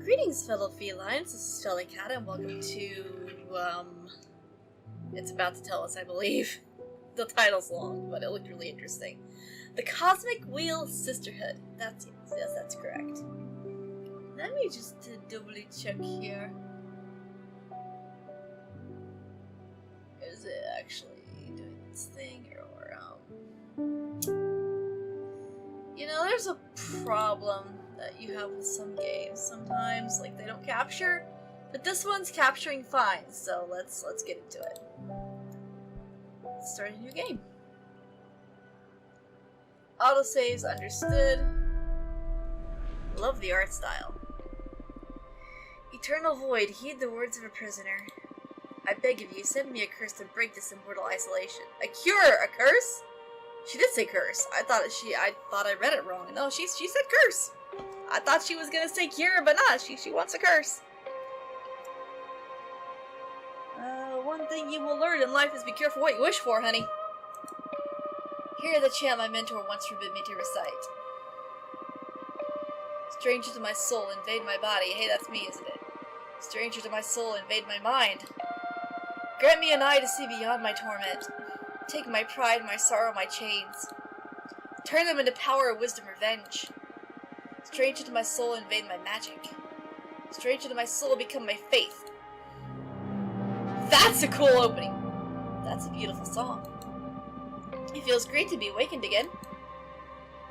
Greetings, fellow felines. This is Felicat, and welcome to, it's about to tell us, I believe. The title's long, but it looked really interesting. The Cosmic Wheel Sisterhood. Yes, that's correct. Let me just doubly check here. Is it actually doing its thing, or, you know, there's a problem that you have with some games. Sometimes, like, they don't capture, but this one's capturing fine, so let's get into it. Let's start a new game. Autosaves understood. Love the art style. Eternal Void, heed the words of a prisoner. I beg of you, send me a curse to break this immortal isolation. A cure! A curse? She did say curse. I thought I read it wrong. No, she said curse. I thought she was gonna say cure, but not. She wants a curse. One thing you will learn in life is be careful what you wish for, honey. Hear the chant my mentor once forbid me to recite. Stranger to my soul, invade my body. Hey, that's me, isn't it? Stranger to my soul, invade my mind. Grant me an eye to see beyond my torment. Take my pride, my sorrow, my chains. Turn them into power, wisdom, revenge. Stranger to my soul, invade my magic. Stranger to my soul, become my faith. That's a cool opening. That's a beautiful song. It feels great to be awakened again.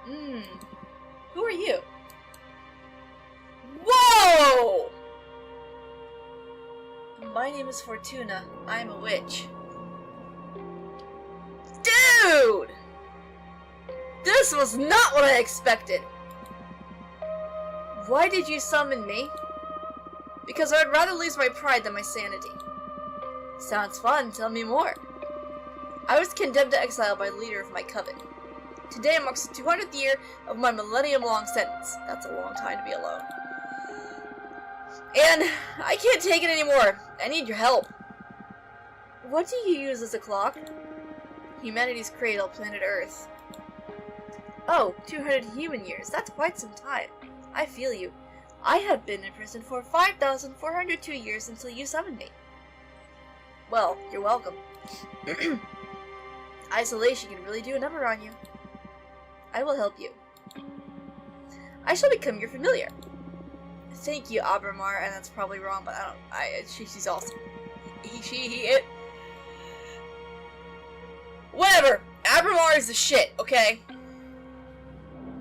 Who are you? Whoa! My name is Fortuna. I am a witch. Dude! This was not what I expected. Why did you summon me? Because I would rather lose my pride than my sanity. Sounds fun, tell me more. I was condemned to exile by the leader of my coven. Today marks the 200th year of my millennium-long sentence. That's a long time to be alone. And I can't take it anymore. I need your help. What do you use as a clock? Humanity's cradle, planet Earth. Oh, 200 human years. That's quite some time. I feel you. I have been in prison for 5,402 years until you summoned me. Well, you're welcome. Isolation can really do a number on you. I will help you. I shall become your familiar. Thank you, Abramar, and that's probably wrong, but she's awesome. It. Whatever! Abramar is the shit, okay?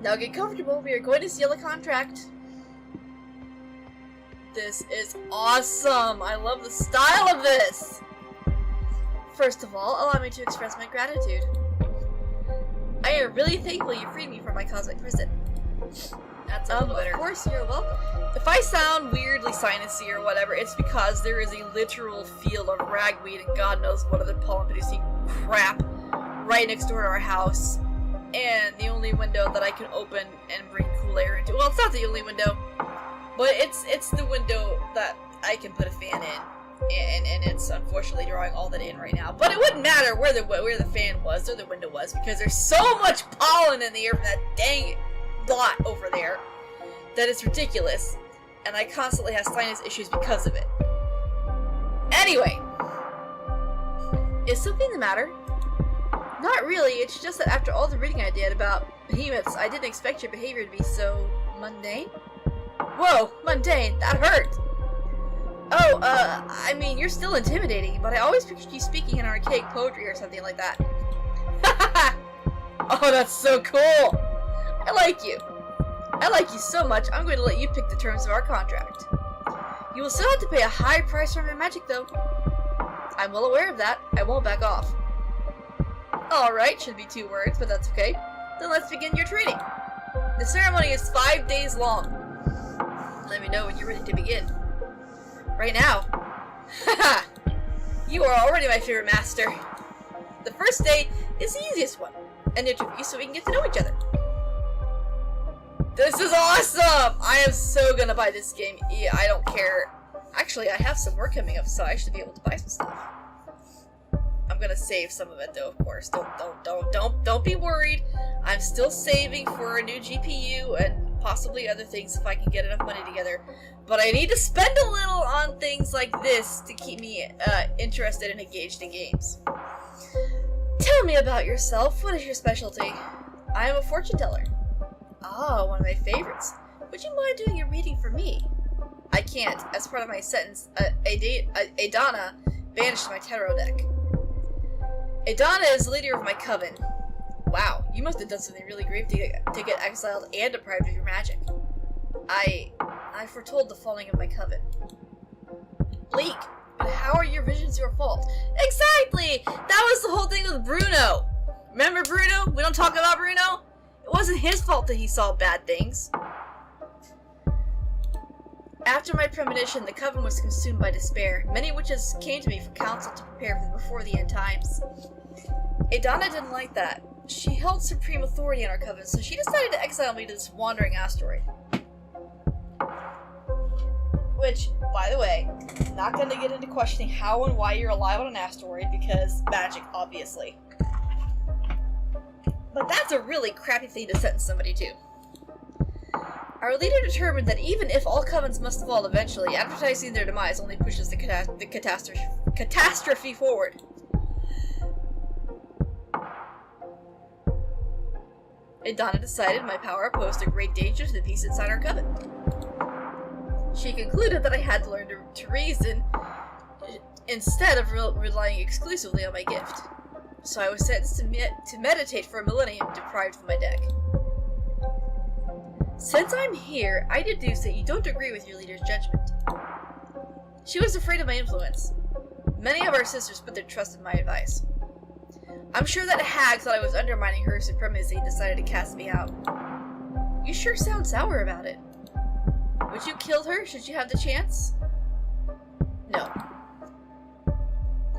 Now get comfortable, we are going to seal a contract. This is awesome! I love the style of this! First of all, allow me to express my gratitude. I am really thankful you freed me from my cosmic prison. That's a little better. Of course, you're welcome. If I sound weirdly sinusy or whatever, it's because there is a literal field of ragweed and God knows what other pollen-producing crap right next door to our house. And the only window that I can open and bring cool air into, well, it's not the only window, but it's the window that I can put a fan in. And it's unfortunately drawing all that in right now. But it wouldn't matter where the fan was or the window was, because there's so much pollen in the air from that dang lot over there that it's ridiculous. And I constantly have sinus issues because of it. Anyway. Is something the matter? Not really, it's just that after all the reading I did about behemoths, I didn't expect your behavior to be so mundane. Whoa, mundane, that hurt! Oh, I mean, you're still intimidating, but I always pictured you speaking in archaic poetry or something like that. Oh, that's so cool! I like you. I like you so much, I'm going to let you pick the terms of our contract. You will still have to pay a high price for my magic, though. I'm well aware of that. I won't back off. Alright, should be 2 words, but that's okay. Then let's begin your training. The ceremony is 5 days long. Let me know when you're ready to begin. Right now. Haha! You are already my favorite master. The first day is the easiest one. An interview so we can get to know each other. This is awesome! I am so gonna buy this game. Yeah, I don't care. Actually, I have some work coming up, so I should be able to buy some stuff. I'm gonna save some of it though, of course. Don't be worried. I'm still saving for a new GPU and Possibly other things if I can get enough money together. But I need to spend a little on things like this to keep me interested and engaged in games. Tell me about yourself. What is your specialty? I am a fortune teller. Ah, one of my favorites. Would you mind doing a reading for me? I can't. As part of my sentence, Adana banished my tarot deck. Adana is the leader of my coven. Wow, you must have done something really grave to get exiled and deprived of your magic. I foretold the falling of my coven. Bleak, but how are your visions your fault? Exactly! That was the whole thing with Bruno! Remember Bruno? We don't talk about Bruno? It wasn't his fault that he saw bad things. After my premonition, the coven was consumed by despair. Many witches came to me for counsel to prepare for before the end times. Adana didn't like that. She held supreme authority in our coven, so she decided to exile me to this wandering asteroid. Which, by the way, not going to get into questioning how and why you're alive on an asteroid, because magic, obviously. But that's a really crappy thing to sentence somebody to. Our leader determined that even if all covens must fall eventually, advertising their demise only pushes the catastrophe forward. Adana decided my power posed a great danger to the peace inside our coven. She concluded that I had to learn to reason instead of relying exclusively on my gift. So I was sentenced to meditate for a millennium, deprived of my deck. Since I'm here, I deduce that you don't agree with your leader's judgment. She was afraid of my influence. Many of our sisters put their trust in my advice. I'm sure that hag thought I was undermining her supremacy and decided to cast me out. You sure sound sour about it. Would you kill her should you have the chance? No.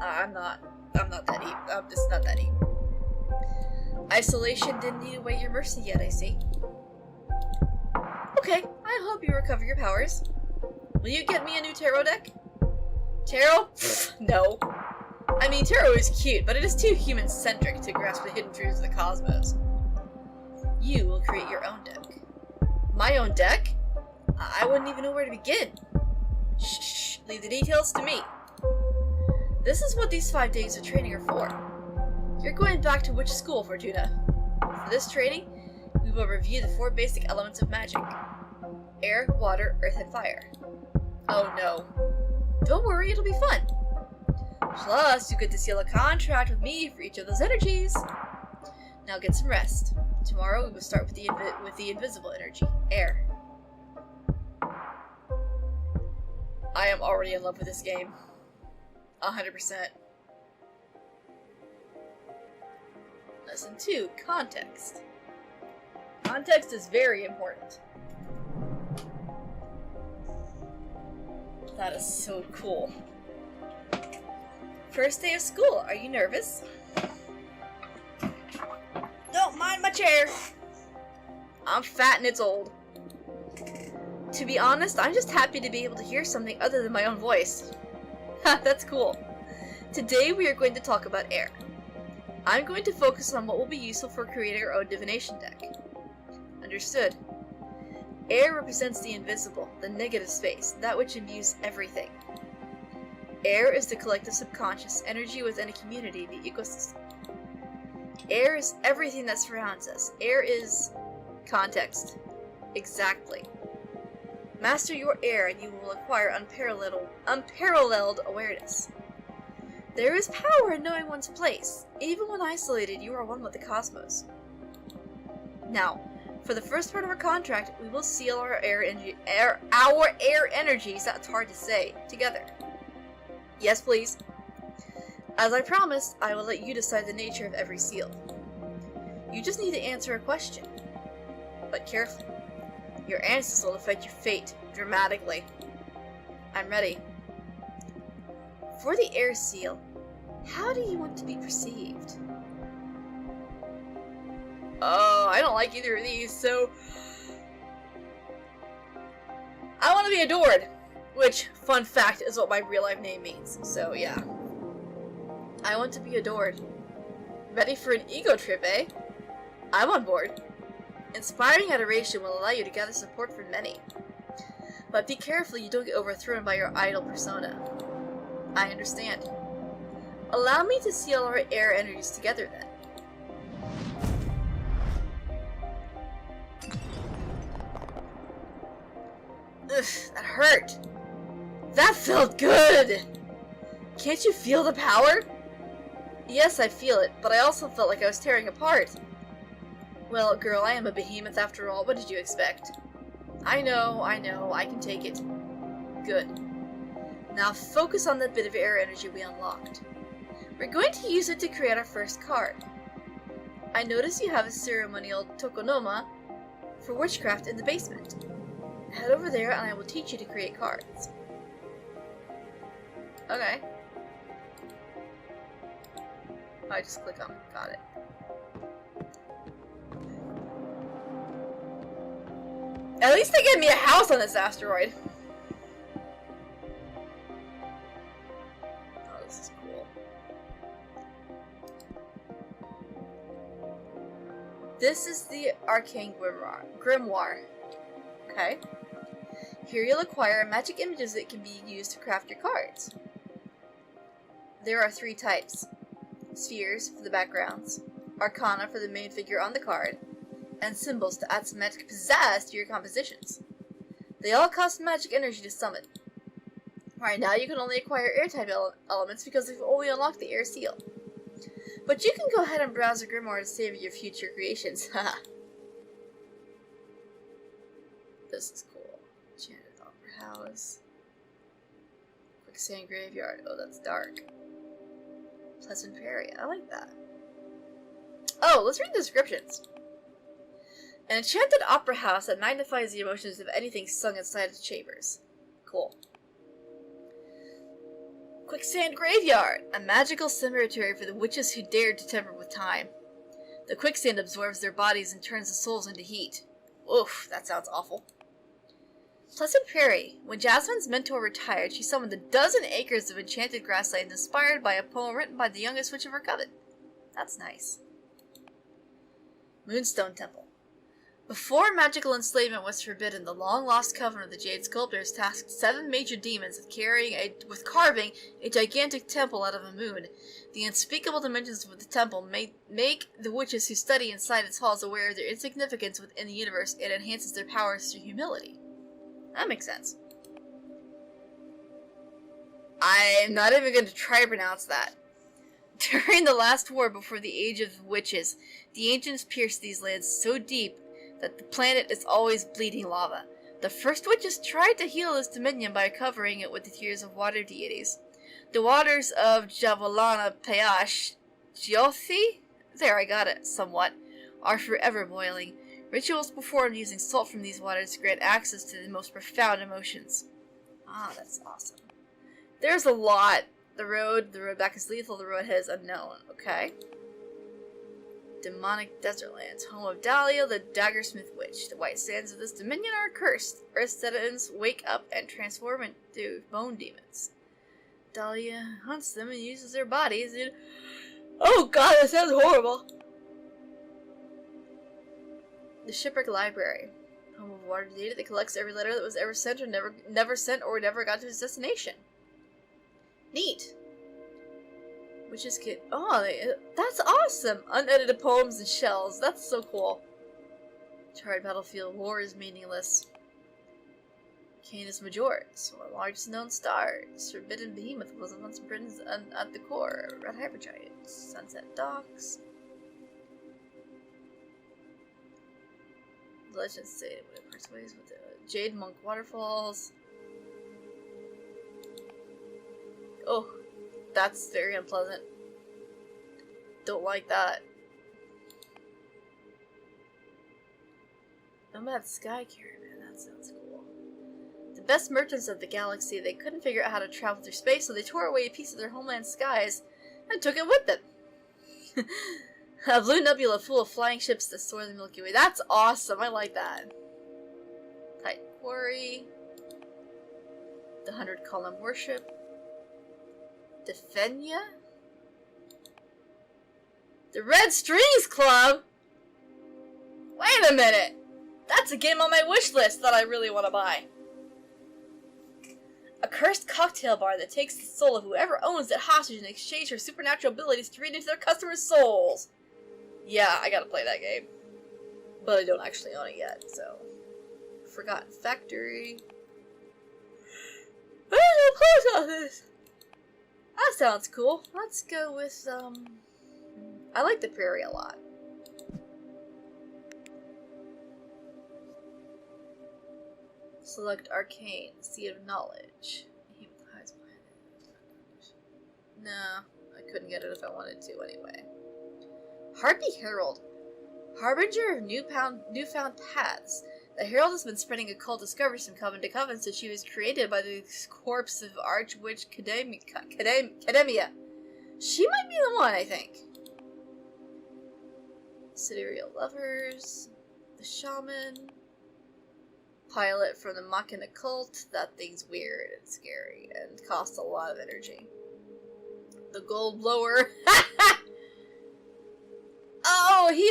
I'm not that deep. I'm just not that deep. Isolation didn't eat away your mercy yet, I see. Okay, I hope you recover your powers. Will you get me a new tarot deck? Tarot? No. I mean, tarot is cute, but it is too human-centric to grasp the hidden truths of the cosmos. You will create your own deck. My own deck? I wouldn't even know where to begin. Shh, leave the details to me. This is what these 5 days of training are for. You're going back to which school, Fortuna? For this training, we will review the 4 basic elements of magic. Air, water, earth, and fire. Oh no. Don't worry, it'll be fun. Plus, you get to seal a contract with me for each of those energies. Now get some rest. Tomorrow we will start with the invisible energy, air. I am already in love with this game. 100%. Lesson 2, context. Context is very important. That is so cool. First day of school, are you nervous? Don't mind my chair. I'm fat and it's old. To be honest, I'm just happy to be able to hear something other than my own voice. Ha, that's cool. Today we are going to talk about air. I'm going to focus on what will be useful for creating our own divination deck. Understood. Air represents the invisible, the negative space, that which imbues everything. Air is the collective subconscious energy within a community, the ecosystem. Air is everything that surrounds us. Air is context. Exactly. Master your air and you will acquire unparalleled awareness. There is power in knowing one's place. Even when isolated, you are one with the cosmos. Now, for the first part of our contract, we will seal our air energies, that's hard to say, together. Yes, please. As I promised, I will let you decide the nature of every seal. You just need to answer a question. But carefully. Your answers will affect your fate dramatically. I'm ready. For the air seal, how do you want to be perceived? I don't like either of these, so I want to be adored, which, fun fact, is what my real life name means, so yeah. I want to be adored. Ready for an ego trip, eh? I'm on board. Inspiring adoration will allow you to gather support from many. But be careful you don't get overthrown by your idol persona. I understand. Allow me to seal our air energies together then. Ugh, that hurt. That felt good! Can't you feel the power? Yes, I feel it, but I also felt like I was tearing apart. Well, girl, I am a behemoth after all. What did you expect? I know, I can take it. Good. Now focus on that bit of air energy we unlocked. We're going to use it to create our first card. I notice you have a ceremonial tokonoma for witchcraft in the basement. Head over there and I will teach you to create cards. Okay. I just click on it. Got it. At least they gave me a house on this asteroid. Oh, this is cool. This is the Arcane Grimoire. Okay. Here you'll acquire magic images that can be used to craft your cards. There are 3 types. Spheres for the backgrounds, Arcana for the main figure on the card, and symbols to add some magic pizzazz to your compositions. They all cost magic energy to summon. Right now you can only acquire air-type elements because we've only unlocked the air seal. But you can go ahead and browse the Grimoire to save your future creations. Haha. This is cool. Enchanted Opera House. Quicksand Graveyard. Oh, that's dark. Pleasant Prairie. I like that. Oh, let's read the descriptions. An enchanted opera house that magnifies the emotions of anything sung inside its chambers. Cool. Quicksand Graveyard. A magical cemetery for the witches who dared to tamper with time. The quicksand absorbs their bodies and turns the souls into heat. Oof, that sounds awful. Pleasant Prairie. When Jasmine's mentor retired, she summoned a dozen acres of enchanted grassland inspired by a poem written by the youngest witch of her coven. That's nice. Moonstone Temple. Before magical enslavement was forbidden, the long-lost coven of the Jade Sculptors tasked 7 major demons with carving a gigantic temple out of a moon. The unspeakable dimensions of the temple make the witches who study inside its halls aware of their insignificance within the universe and enhances their powers through humility. That makes sense. I'm not even going to try to pronounce that. During the last war before the Age of Witches, the ancients pierced these lands so deep that the planet is always bleeding lava. The first witches tried to heal this dominion by covering it with the tears of water deities. The waters of Javelana Payash, Geothi? There, I got it, somewhat, are forever boiling. Rituals performed using salt from these waters grant access to the most profound emotions. Ah, that's awesome. There's a lot. The road back is lethal, the road ahead is unknown. Okay. Demonic desert lands, home of Dahlia, the Daggersmith Witch. The white sands of this dominion are cursed. Earth citizens wake up and transform into bone demons. Dahlia hunts them and uses their bodies in... Oh god, that sounds horrible! The Shipwreck Library. Home of water data that collects every letter that was ever sent or never sent or never got to its destination. Neat. Witches get... Oh, that's awesome! Unedited poems and shells. That's so cool. Charred battlefield. War is meaningless. Canis Majoris. One of the largest known stars. Forbidden Behemoth was once Britain's at the core. Red Hypergiant. Sunset Docks. Legends say it parts ways with the Jade Monk Waterfalls. Oh, that's very unpleasant. Don't like that. Nomad Sky Caravan, that sounds cool. The best merchants of the galaxy, they couldn't figure out how to travel through space, so they tore away a piece of their homeland skies and took it with them. A blue nebula full of flying ships that soar the Milky Way. That's awesome. I like that. Titan Quarry. The 100 Column Worship. Defenia. The Red Strings Club. Wait a minute! That's a game on my wish list that I really want to buy. A cursed cocktail bar that takes the soul of whoever owns it hostage in exchange for supernatural abilities to read into their customers' souls. Yeah, I gotta play that game. But I don't actually own it yet, so... Forgotten Factory. Where's the post office? That sounds cool. Let's go with, I like the prairie a lot. Select Arcane, Seed of Knowledge. No, I couldn't get it if I wanted to anyway. Harpy Herald. Harbinger of newfound paths. The Herald has been spreading occult discoveries from coven to coven since she was created by the corpse of Archwitch Cademia. She might be the one, I think. Sidereal Lovers. The Shaman. Pilot from the Machina Cult. That thing's weird and scary and costs a lot of energy. The Gold Blower. Oh, he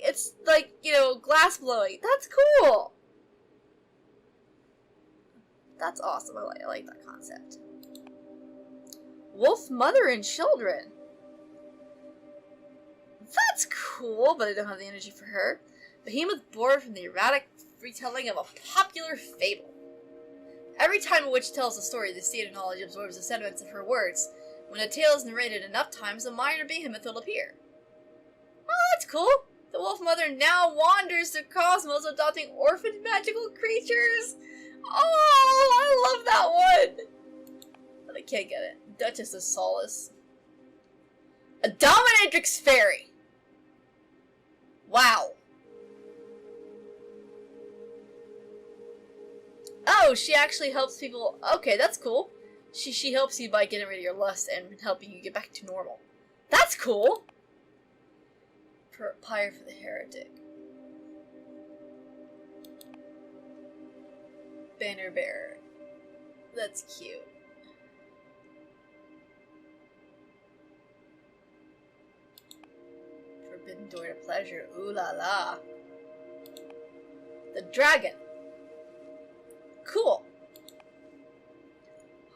it's like, you know, glass blowing. That's cool. That's awesome. I like that concept. Wolf Mother and Children. That's cool, but I don't have the energy for her. Behemoth born from the erratic retelling of a popular fable. Every time a witch tells a story, the Seed of Knowledge absorbs the sentiments of her words. When a tale is narrated enough times, a minor behemoth will appear. Oh, that's cool. The Wolf Mother now wanders the cosmos, adopting orphaned magical creatures. Oh, I love that one. But I can't get it. Duchess of Solace. A Dominatrix Fairy. Wow. Oh, she actually helps people. Okay, that's cool. She helps you by getting rid of your lust and helping you get back to normal. That's cool. Pyre for the Heretic. Banner Bearer. That's cute. Forbidden Door to Pleasure. Ooh la la. The Dragon. Cool.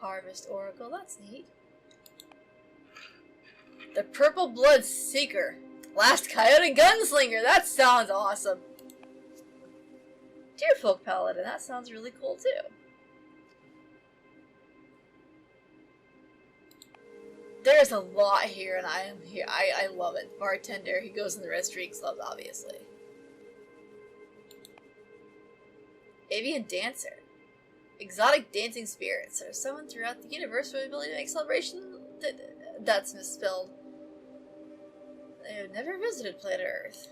Harvest Oracle. That's neat. The Purple Blood Seeker. Last Coyote Gunslinger. That sounds awesome. Deerfolk Paladin. That sounds really cool too. There's a lot here, and I am here. I love it. Bartender. He goes in the Red Streak Club, obviously. Avian Dancer. Exotic dancing spirits are summoned throughout the universe with the ability to make celebration. That's misspelled. They have never visited planet Earth.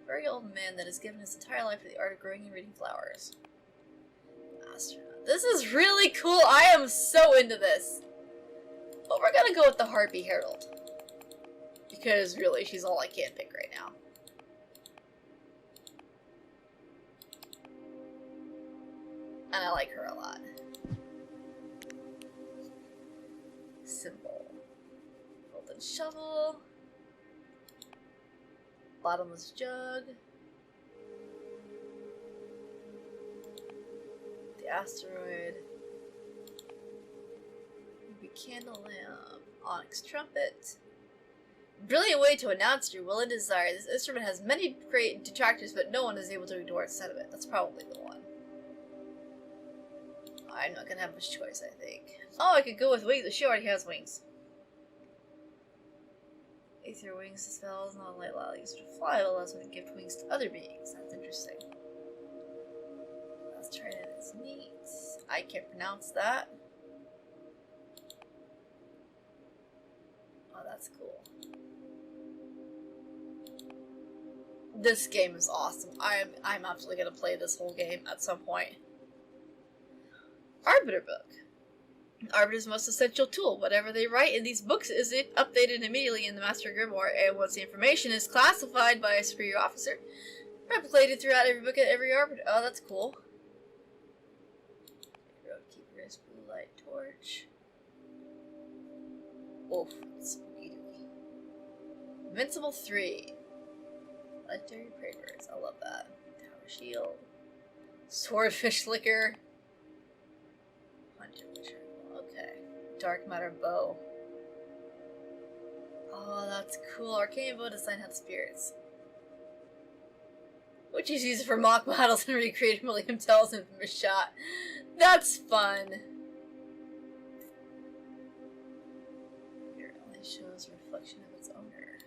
A very old man that has given his entire life to the art of growing and reading flowers. Astronaut. This is really cool. I am so into this. But we're gonna go with the Harpy Herald. Because really, she's all I can pick right now. And I like her a lot. Symbol. Golden Shovel. Bottomless Jug. The Asteroid. Ruby Candle Lamp. Onyx Trumpet. Brilliant way to announce your will and desire. This instrument has many great detractors, but no one is able to ignore its sentiment. That's probably the one. I'm not gonna have much choice, I think. Oh, I could go with wings. She already has wings. Aether wings spells not only allow users to fly, but allows them to gift wings to other beings. That's interesting. Let's try it. It's neat. I can't pronounce that. Oh, that's cool. This game is awesome. I'm absolutely gonna play this whole game at some point. Arbiter book. Arbiter's most essential tool. Whatever they write in these books is updated immediately in the Master Grimoire, and once the information is classified by a superior officer, replicated throughout every book and every Arbiter. Oh, that's cool. Roadkeeper's blue light torch. Oof, spooky dooky. Invincible 3. Legendary prey birds. I love that. Tower shield. Swordfish liquor. Punch of the charcoal. Okay. Dark matter bow. Oh, that's cool. Arcane bow design had spirits. Which is used for mock battles and recreating William Tell's infamous shot. That's fun. Here it only shows reflection of its owner.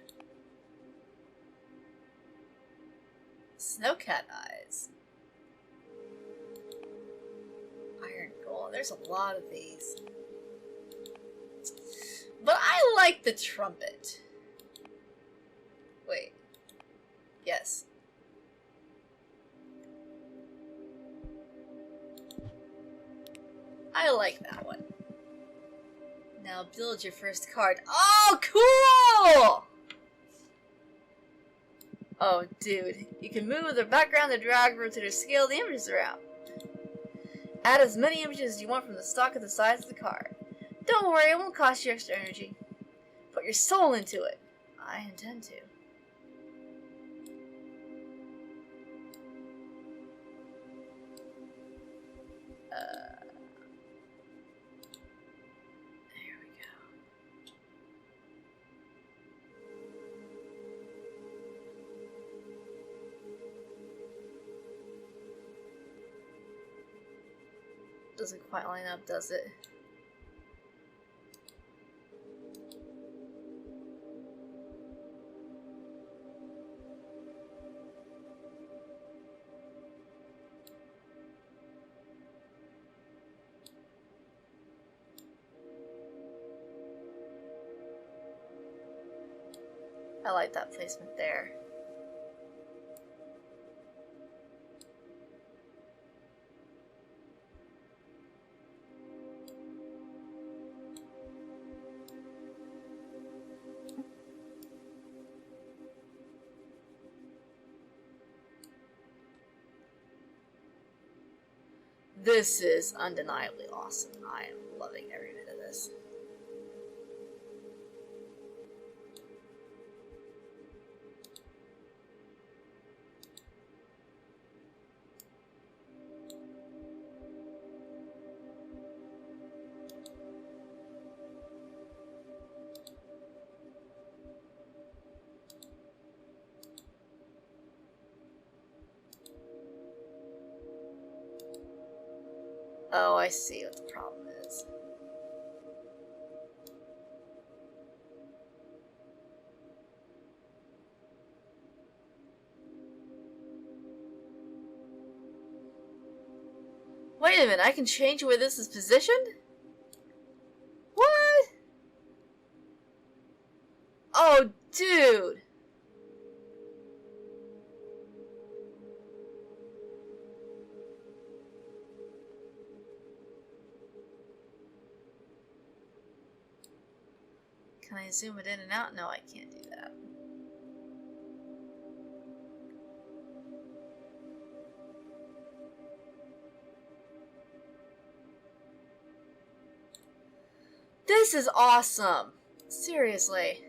Snowcat eyes. Iron gold. There's a lot of these. But I like the trumpet. Wait. Yes. I like that one. Now build your first card. Oh, cool! Oh, dude. You can move the background, the drag, rotate, or scale the images around. Add as many images as you want from the stock of the size of the card. Don't worry, it won't cost you extra energy. Put your soul into it. I intend to. There we go. Doesn't quite line up, does it? I like that placement there. This is undeniably awesome. I am loving every minute of this. Oh, I see what the problem is. Wait a minute, I can change where this is positioned? What? Oh, dude. Can I zoom it in and out? No, I can't do that. This is awesome. Seriously.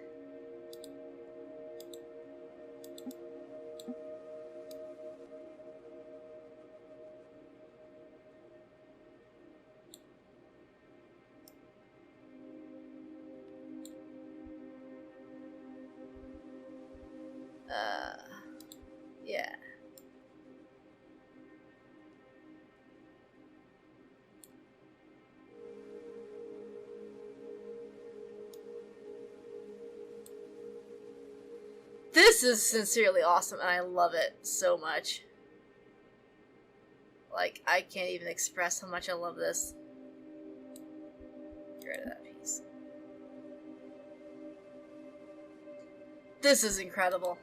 Yeah. This is sincerely awesome, and I love it so much. Like, I can't even express how much I love this. Get rid of that piece. This is incredible.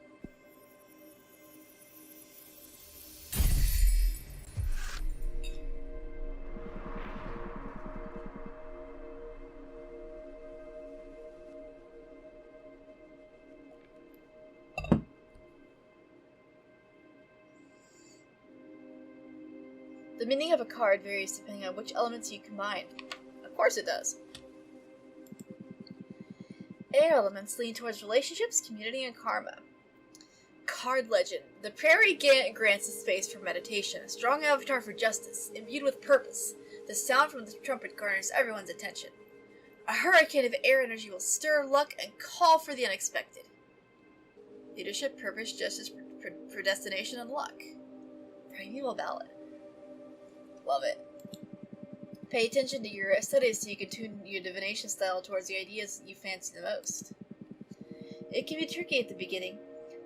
The meaning of a card varies depending on which elements you combine. Of course it does. Air elements lean towards relationships, community, and karma. Card legend. The prairie grants a space for meditation, a strong avatar for justice, imbued with purpose. The sound from the trumpet garners everyone's attention. A hurricane of air energy will stir luck and call for the unexpected. Leadership, purpose, justice, predestination, and luck. Primeval ballad. Love it. Pay attention to your studies so you can tune your divination style towards the ideas you fancy the most. It can be tricky at the beginning.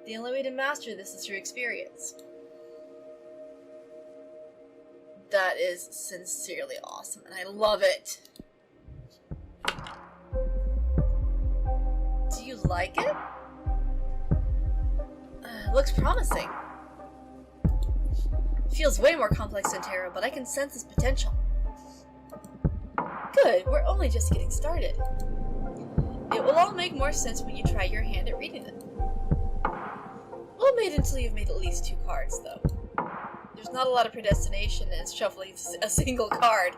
The only way to master this is through experience. That is sincerely awesome, and I love it. Do you like it? Looks promising. Feels way more complex than tarot, but I can sense its potential. Good, we're only just getting started. It will all make more sense when you try your hand at reading them. We'll wait until you've made at least 2 cards, though. There's not a lot of predestination in shuffling a single card.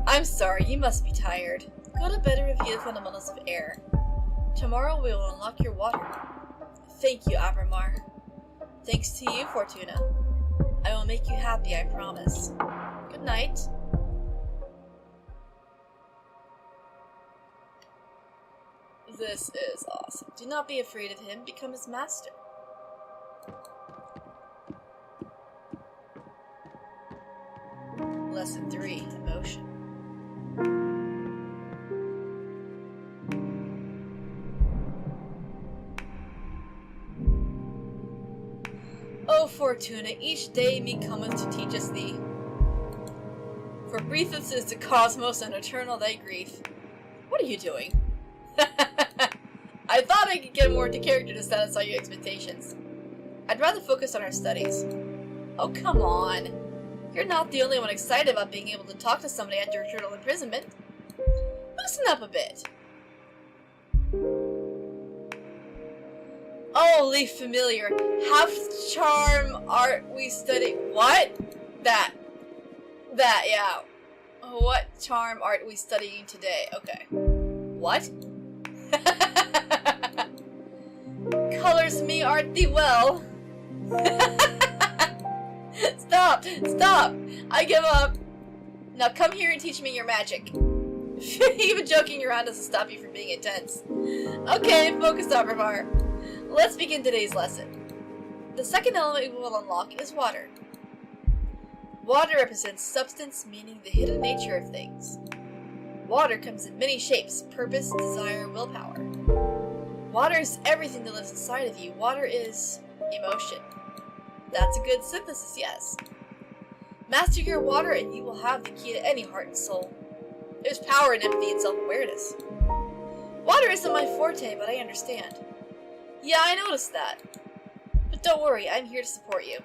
I'm sorry, you must be tired. Go to bed and review the fundamentals of air. Tomorrow we will unlock your water. Thank you, Abramar. Thanks to you, Fortuna. I will make you happy, I promise. Good night. This is awesome. Do not be afraid of him. Become his master. Lesson 3. Emotion. O Fortuna, each day me cometh to teach us thee. For briefest is the cosmos and eternal thy grief. What are you doing? I thought I could get more into character to satisfy your expectations. I'd rather focus on our studies. Oh, come on. You're not the only one excited about being able to talk to somebody after your eternal imprisonment. Loosen up a bit. Holy familiar. Half charm art we study. What? That, yeah. What charm art we studying today? Okay. What? Colors me art thee well. Stop! Stop! I give up. Now come here and teach me your magic. Even joking around doesn't stop you from being intense. Okay, focus, Abramar. Let's begin today's lesson. The second element we will unlock is water. Water represents substance, meaning the hidden nature of things. Water comes in many shapes: purpose, desire, willpower. Water is everything that lives inside of you. Water is emotion. That's a good synthesis, yes. Master your water and you will have the key to any heart and soul. There's power in empathy and self-awareness. Water isn't my forte, but I understand. Yeah, I noticed that. But don't worry, I'm here to support you.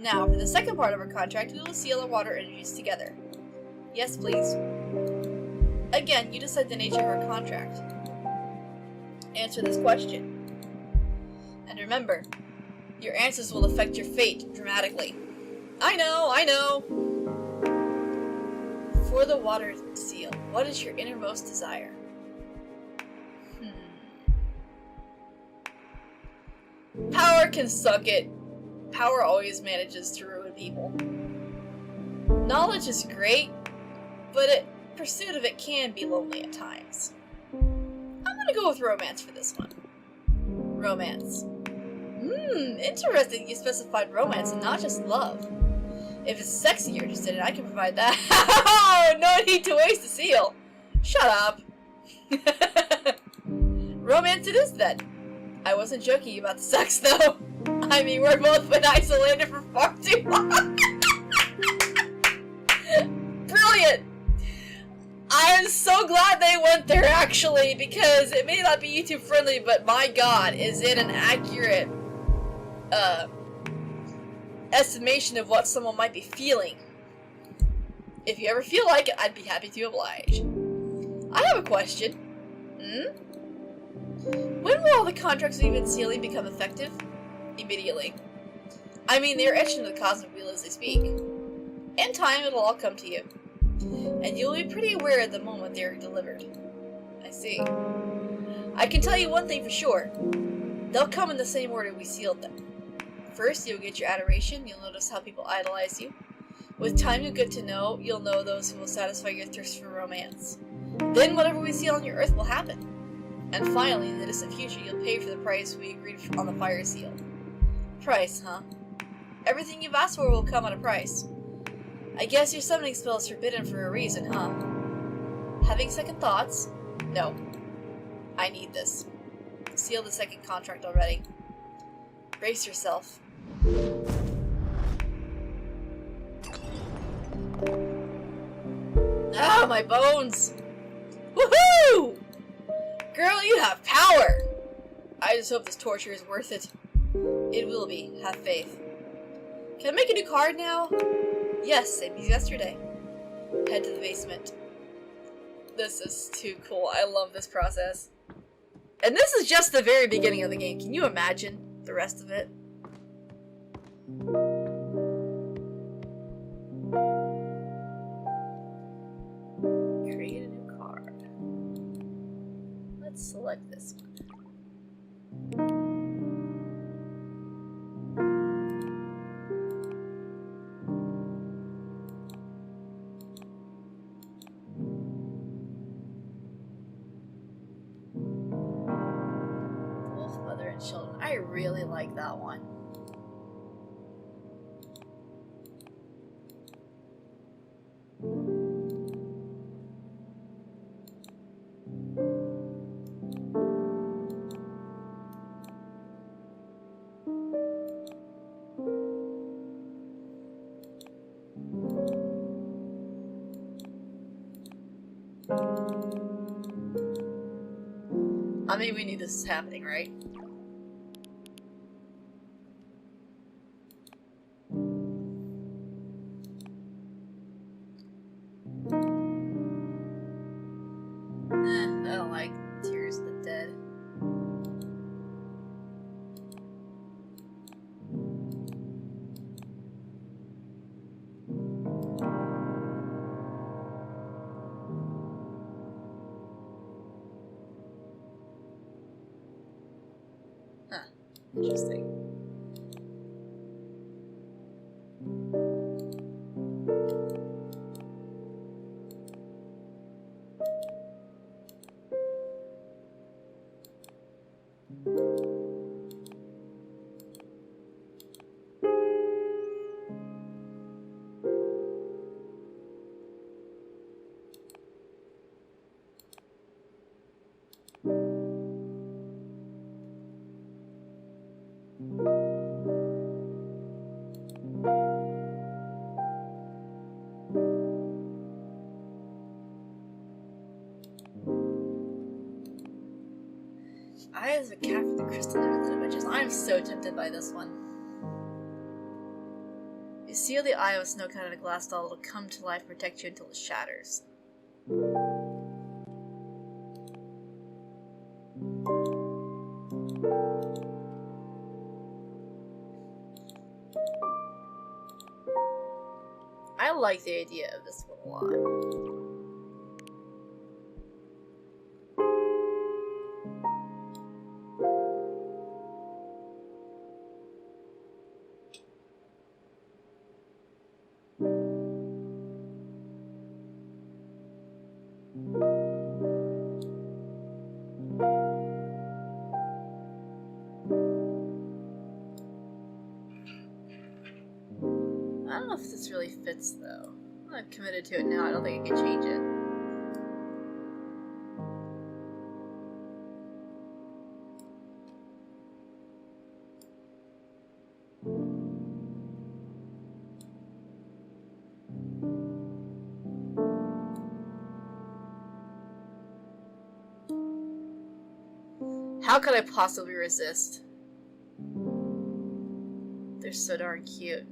Now, for the second part of our contract, we will seal our water energies together. Yes, please. Again, you decide the nature of our contract. Answer this question. And remember, your answers will affect your fate dramatically. I know! For the water seal, what is your innermost desire? Power can suck it. Power always manages to ruin people. Knowledge is great, but pursuit of it can be lonely at times. I'm gonna go with romance for this one. Romance. Interesting you specified romance and not just love. If it's sexy you're interested in, I can provide that. Oh, no need to waste a seal. Shut up. Romance it is then. I wasn't joking about the sex though. I mean, we're both been isolated for far too long. Brilliant. I am so glad they went there actually, because it may not be YouTube friendly, but my god, is it an accurate estimation of what someone might be feeling. If you ever feel like it, I'd be happy to oblige. I have a question. When will all the contracts we've been sealing become effective? Immediately. I mean, they're etched into the cosmic wheel as they speak. In time, it'll all come to you. And you'll be pretty aware at the moment they're delivered. I see. I can tell you one thing for sure. They'll come in the same order we sealed them. First, you'll get your adoration. You'll notice how people idolize you. With time, you'll know those who will satisfy your thirst for romance. Then whatever we seal on your earth will happen. And finally, in the distant future, you'll pay for the price we agreed on the fire seal. Price, huh? Everything you've asked for will come at a price. I guess your summoning spell is forbidden for a reason, huh? Having second thoughts? No. I need this. Seal the second contract already. Brace yourself. Ah, my bones! Woohoo! Girl, you have power! I just hope this torture is worth it. It will be. Have faith. Can I make a new card now? Yes, same as yesterday. Head to the basement. This is too cool. I love this process. And this is just the very beginning of the game. Can you imagine the rest of it? Create a new card. Let's select this one. Wolf, Mother, and Children. I really like that one. I mean, we knew this was happening, right? I don't like Tears of the Dead. Huh. Interesting. Eye of a cat with the crystal never the images. I'm so tempted by this one. You seal the eye of a snow cat in a glass doll, it'll come to life, protect you until it shatters. I like the idea of this one a lot. I don't know if this really fits, though. I'm not committed to it now. I don't think I can change it. How could I possibly resist? They're so darn cute.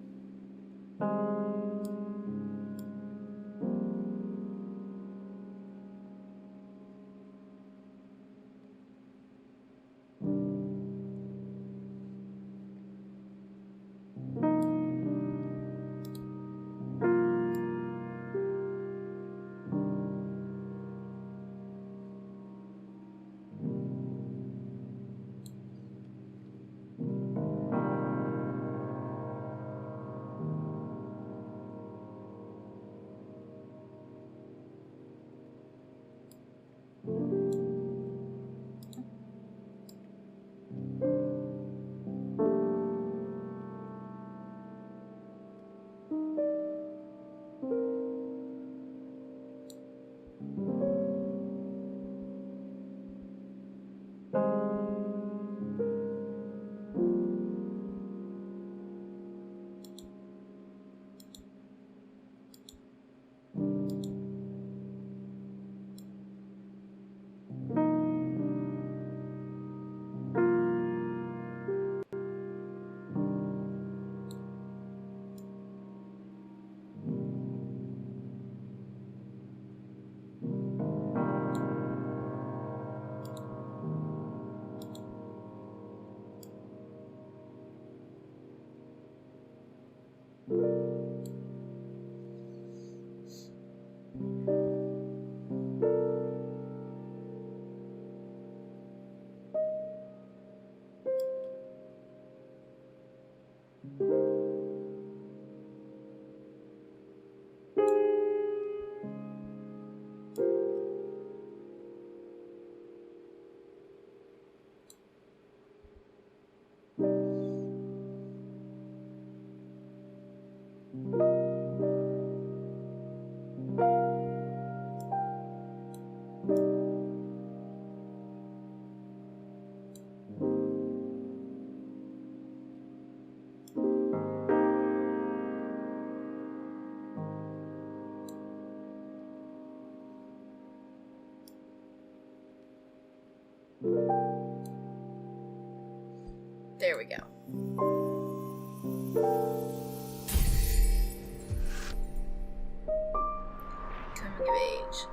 There we go. Coming of age.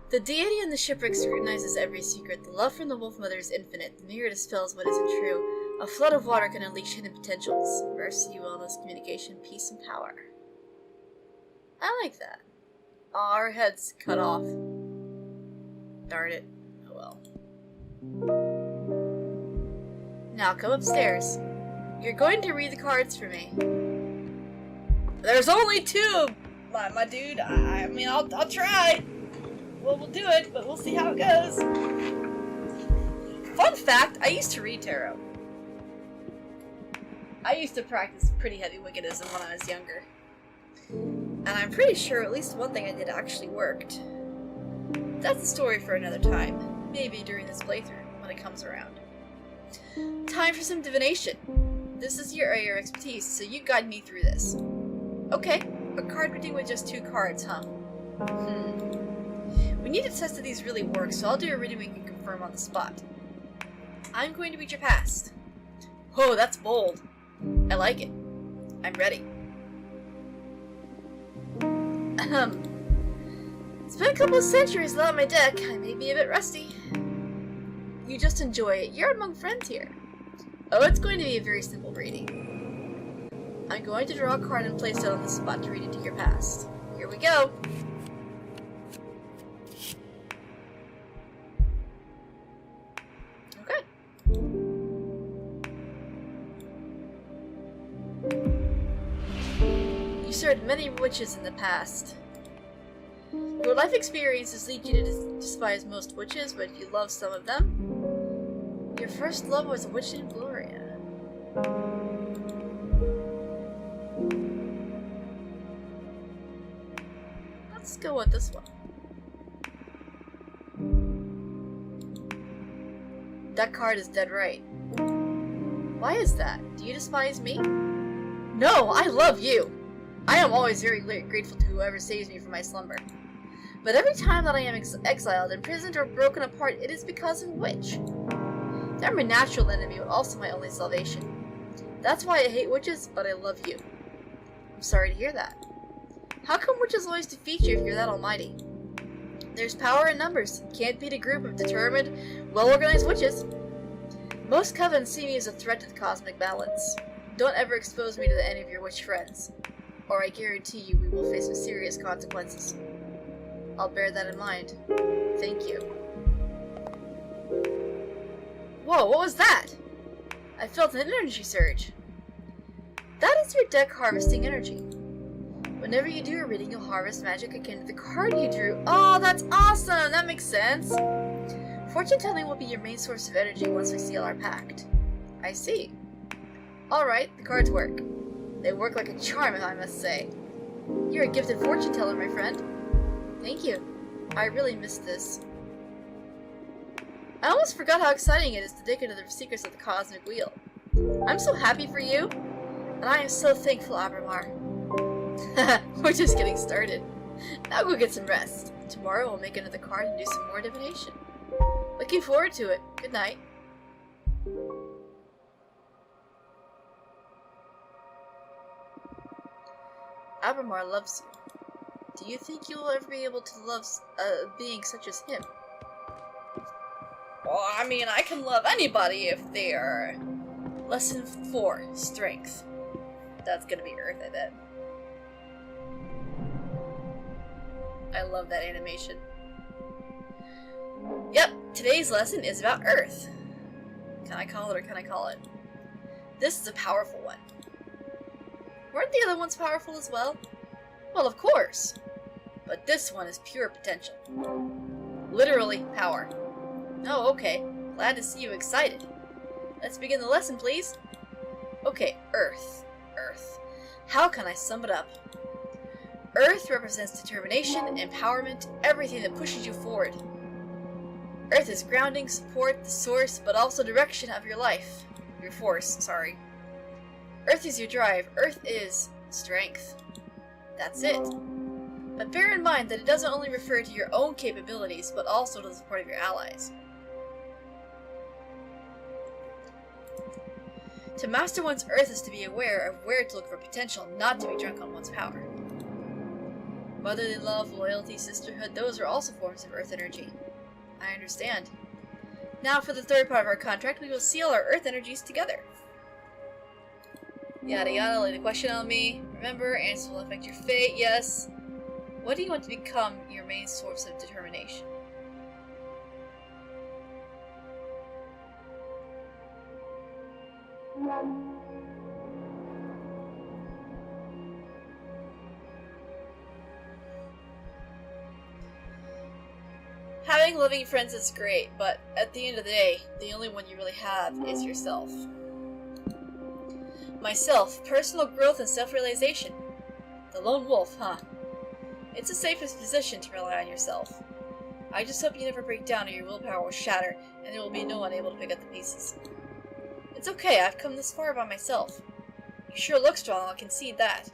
The deity in the shipwreck scrutinizes every secret. The love from the Wolf Mother is infinite. The mirror dispels what isn't true. A flood of water can unleash hidden potentials. Mercy, wellness, communication, peace, and power. I like that. Aw, our head's cut off. Darn it. Oh well. Now come upstairs. You're going to read the cards for me. There's only two, my dude. I mean, I'll try. Well, we'll do it, but we'll see how it goes. Fun fact, I used to read tarot. I used to practice pretty heavy Wiccanism when I was younger. And I'm pretty sure at least one thing I did actually worked. That's a story for another time. Maybe during this playthrough, when it comes around. Time for some divination. This is your area of expertise, so you guide me through this. Okay, a card reading with just 2 cards, huh? We need to test that these really work, so I'll do a reading we can confirm on the spot. I'm going to read your past. Whoa, that's bold. I like it. I'm ready. It's been a couple of centuries without my deck. I may be a bit rusty. You just enjoy it. You're among friends here. Oh, it's going to be a very simple reading. I'm going to draw a card and place it on the spot to read into your past. Here we go. Okay. You served many witches in the past. Your life experiences lead you to despise most witches, but you love some of them. Your first love was a witch named Gloria. Let's go with this one. That card is dead right. Why is that? Do you despise me? No, I love you! I am always very grateful to whoever saves me from my slumber. But every time that I am exiled, imprisoned, or broken apart, it is because of a witch. They're my natural enemy, but also my only salvation. That's why I hate witches, but I love you. I'm sorry to hear that. How come witches always defeat you if you're that almighty? There's power in numbers. Can't beat a group of determined, well-organized witches. Most covens see me as a threat to the cosmic balance. Don't ever expose me to any of your witch friends, or I guarantee you we will face some serious consequences. I'll bear that in mind. Thank you. Whoa, what was that? I felt an energy surge. That is your deck harvesting energy. Whenever you do a reading, you'll harvest magic akin to the card you drew. Oh, that's awesome! That makes sense. Fortune telling will be your main source of energy once we seal our pact. I see. Alright, the cards work. They work like a charm, I must say. You're a gifted fortune teller, my friend. Thank you. I really missed this. I almost forgot how exciting it is to dig into the secrets of the cosmic wheel. I'm so happy for you, and I am so thankful, Abramar. We're just getting started. Now go get some rest. Tomorrow we'll make another card and do some more divination. Looking forward to it. Good night. Abramar loves you. Do you think you will ever be able to love a being such as him? Well, I mean, I can love anybody if they are... Lesson 4, Strength. That's gonna be Earth, I bet. I love that animation. Yep, today's lesson is about Earth. Can I call it or can I call it? This is a powerful one. Weren't the other ones powerful as well? Well, of course. But this one is pure potential. Literally power. Oh, okay. Glad to see you excited. Let's begin the lesson, please. Okay, Earth. Earth. How can I sum it up? Earth represents determination, empowerment, everything that pushes you forward. Earth is grounding, support, the source, but also direction of your life. Your force, sorry. Earth is your drive. Earth is strength. That's it. But bear in mind that it doesn't only refer to your own capabilities, but also to the support of your allies. To master one's Earth is to be aware of where to look for potential, not to be drunk on one's power. Motherly love, loyalty, sisterhood, those are also forms of Earth energy. I understand. Now for the third part of our contract, we will seal our Earth energies together. Yada yada, lay the question on me. Remember, answer will affect your fate, yes. What do you want to become your main source of determination? Having loving friends is great, but at the end of the day, the only one you really have is yourself. Myself, personal growth and self-realization. The lone wolf, huh? It's the safest position to rely on yourself. I just hope you never break down or your willpower will shatter, and there will be no one able to pick up the pieces. It's okay, I've come this far by myself. You sure look strong, I'll concede that.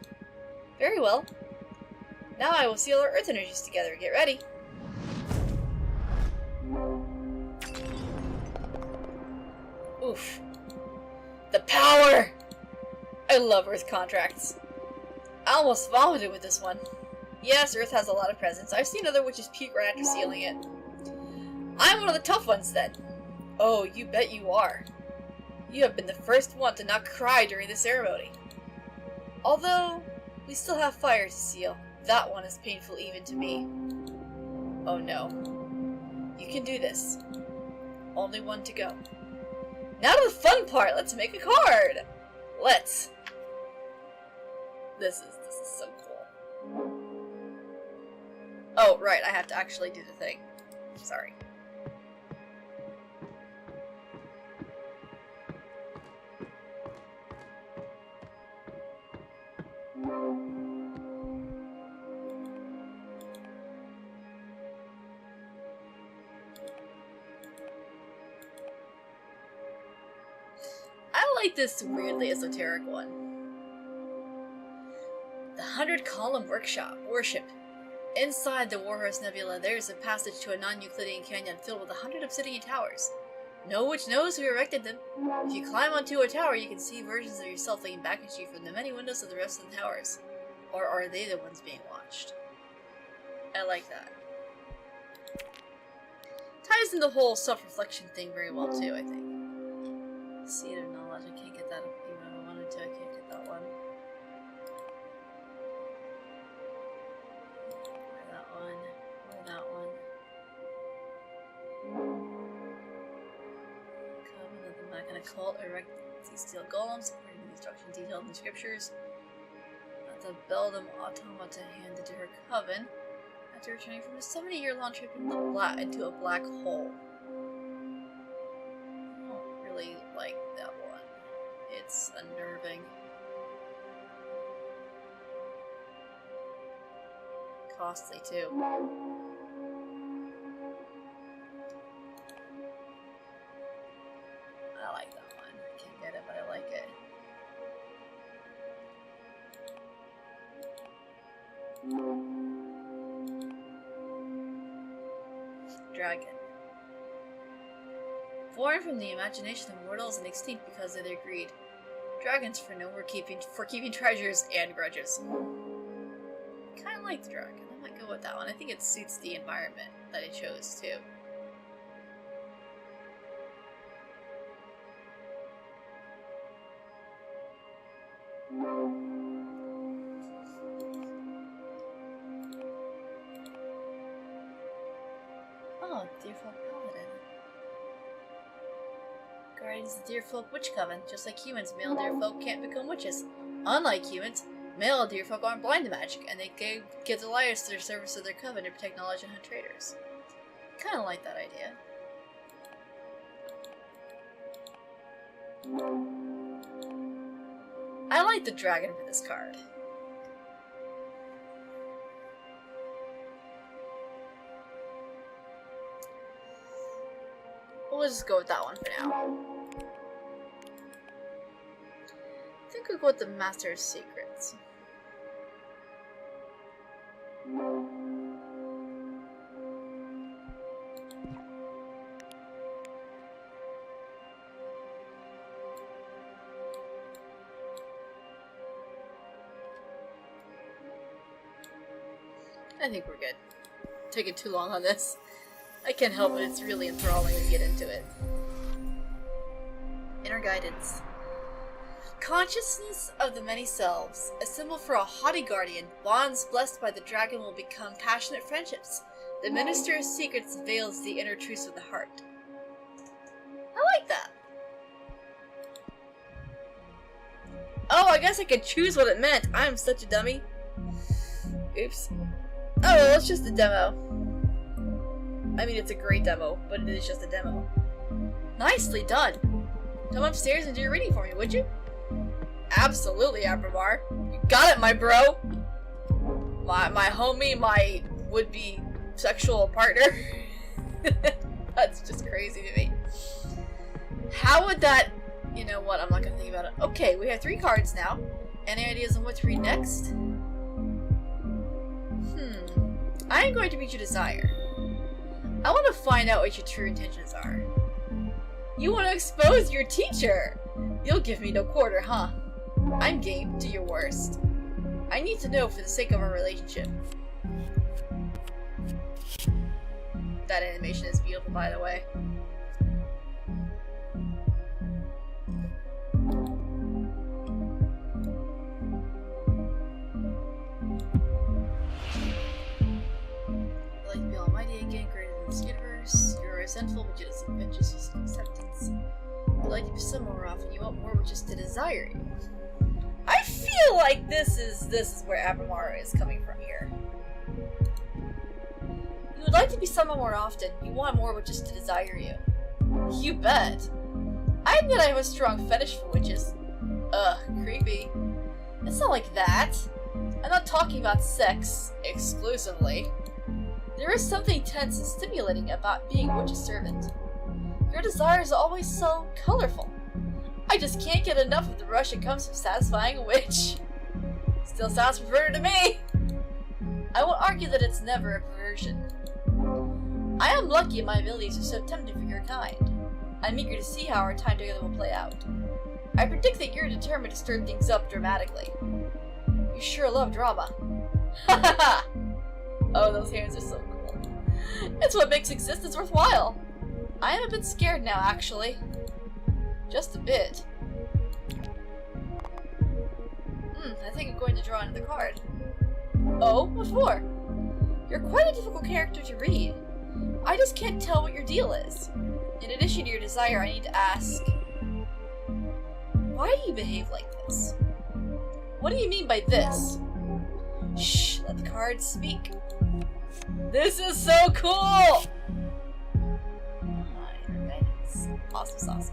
Very well. Now I will seal our Earth energies together. Get ready. Oof. The power! I love Earth contracts. I almost vomited with this one. Yes, Earth has a lot of presence. I've seen other witches puke right after sealing it. I'm one of the tough ones then. Oh, you bet you are. You have been the first one to not cry during the ceremony. Although, we still have fire to seal. That one is painful even to me. Oh no. You can do this. Only one to go. Now to the fun part! Let's make a card! Let's! This is so cool. Oh, right, I have to actually do the thing. Sorry. I like this weirdly esoteric one. The 100-column worship. Inside the Warhorse Nebula, there is a passage to a non-Euclidean canyon filled with 100 obsidian towers. No witch knows who erected them. If you climb onto a tower, you can see versions of yourself looking back at you from the many windows of the rest of the towers. Or are they the ones being watched? I like that. Ties in the whole self-reflection thing very well too, I think. Seed of knowledge, I can't get that even if I wanted to, I can't get that one. Or that one, or that one. Coven of the Mechan cult erect these steel golems, according to the instruction detailed in the scriptures. Let the Beldam automata handed to her coven after returning from a 70-year-long trip into a black hole. I don't really like that one. It's unnerving. Costly too. I like that one. I can't get it, but I like it. Dragon. Born from the imagination of mortals and extinct because of their greed. Dragons for keeping treasures and grudges. Kinda like the dragon. I might go with that one. I think it suits the environment that it chose too. Oh, default paladin. Guardians of the Deerfolk Witch Coven. Just like humans, male deerfolk can't become witches. Unlike humans, male deerfolk aren't blind to magic, and they give the liars to their service of their coven to protect knowledge and hunt traitors. Kinda like that idea. I like the dragon for this card. We'll just go with that one for now. I think we'll go with the Master of Secrets. I think we're good. Taking too long on this. I can't help it, it's really enthralling to get into it. Inner Guidance. Consciousness of the many selves, a symbol for a haughty guardian. Bonds blessed by the dragon will become passionate friendships. The Minister of Secrets veils the inner truths of the heart. I like that. Oh, I guess I could choose what it meant. I'm such a dummy. Oops. Oh, well, it's just a demo. I mean, it's a great demo, but it is just a demo. Nicely done. Come upstairs and do your reading for me, would you? Absolutely, Abramar. You got it, my bro. My homie, my would-be sexual partner. That's just crazy to me. How would that... You know what, I'm not gonna think about it. Okay, we have 3 cards now. Any ideas on what to read next? I am going to read your desire. I want to find out what your true intentions are. You want to expose your teacher! You'll give me no quarter, huh? I'm game. Do your worst. I need to know for the sake of our relationship. That animation is beautiful, by the way. I'd like to be almighty again, greater than this universe. You're resentful, but you just adventures with acceptance. I'd like to be some more often. You want more, but just to desire you. I feel like this is where Abramar is coming from here. You would like to be someone more often. You want more, but just to desire you. You bet. I admit I have a strong fetish for witches. Ugh, creepy. It's not like that. I'm not talking about sex exclusively. There is something tense and stimulating about being a witch's servant. Your desire is always so colorful. I just can't get enough of the rush that comes from satisfying a witch. Still sounds perverted to me. I won't argue that it's never a perversion. I am lucky my abilities are so tempting for your kind. I'm eager to see how our time together will play out. I predict that you're determined to stir things up dramatically. You sure love drama. Ha ha ha! Oh, those hands are so cool. It's what makes existence worthwhile. I am a bit scared now, actually. Just a bit. I think I'm going to draw another card. Oh, what for? You're quite a difficult character to read. I just can't tell what your deal is. In addition to your desire, I need to ask... Why do you behave like this? What do you mean by this? Shh, let the cards speak. This is so cool! Awesome sauce.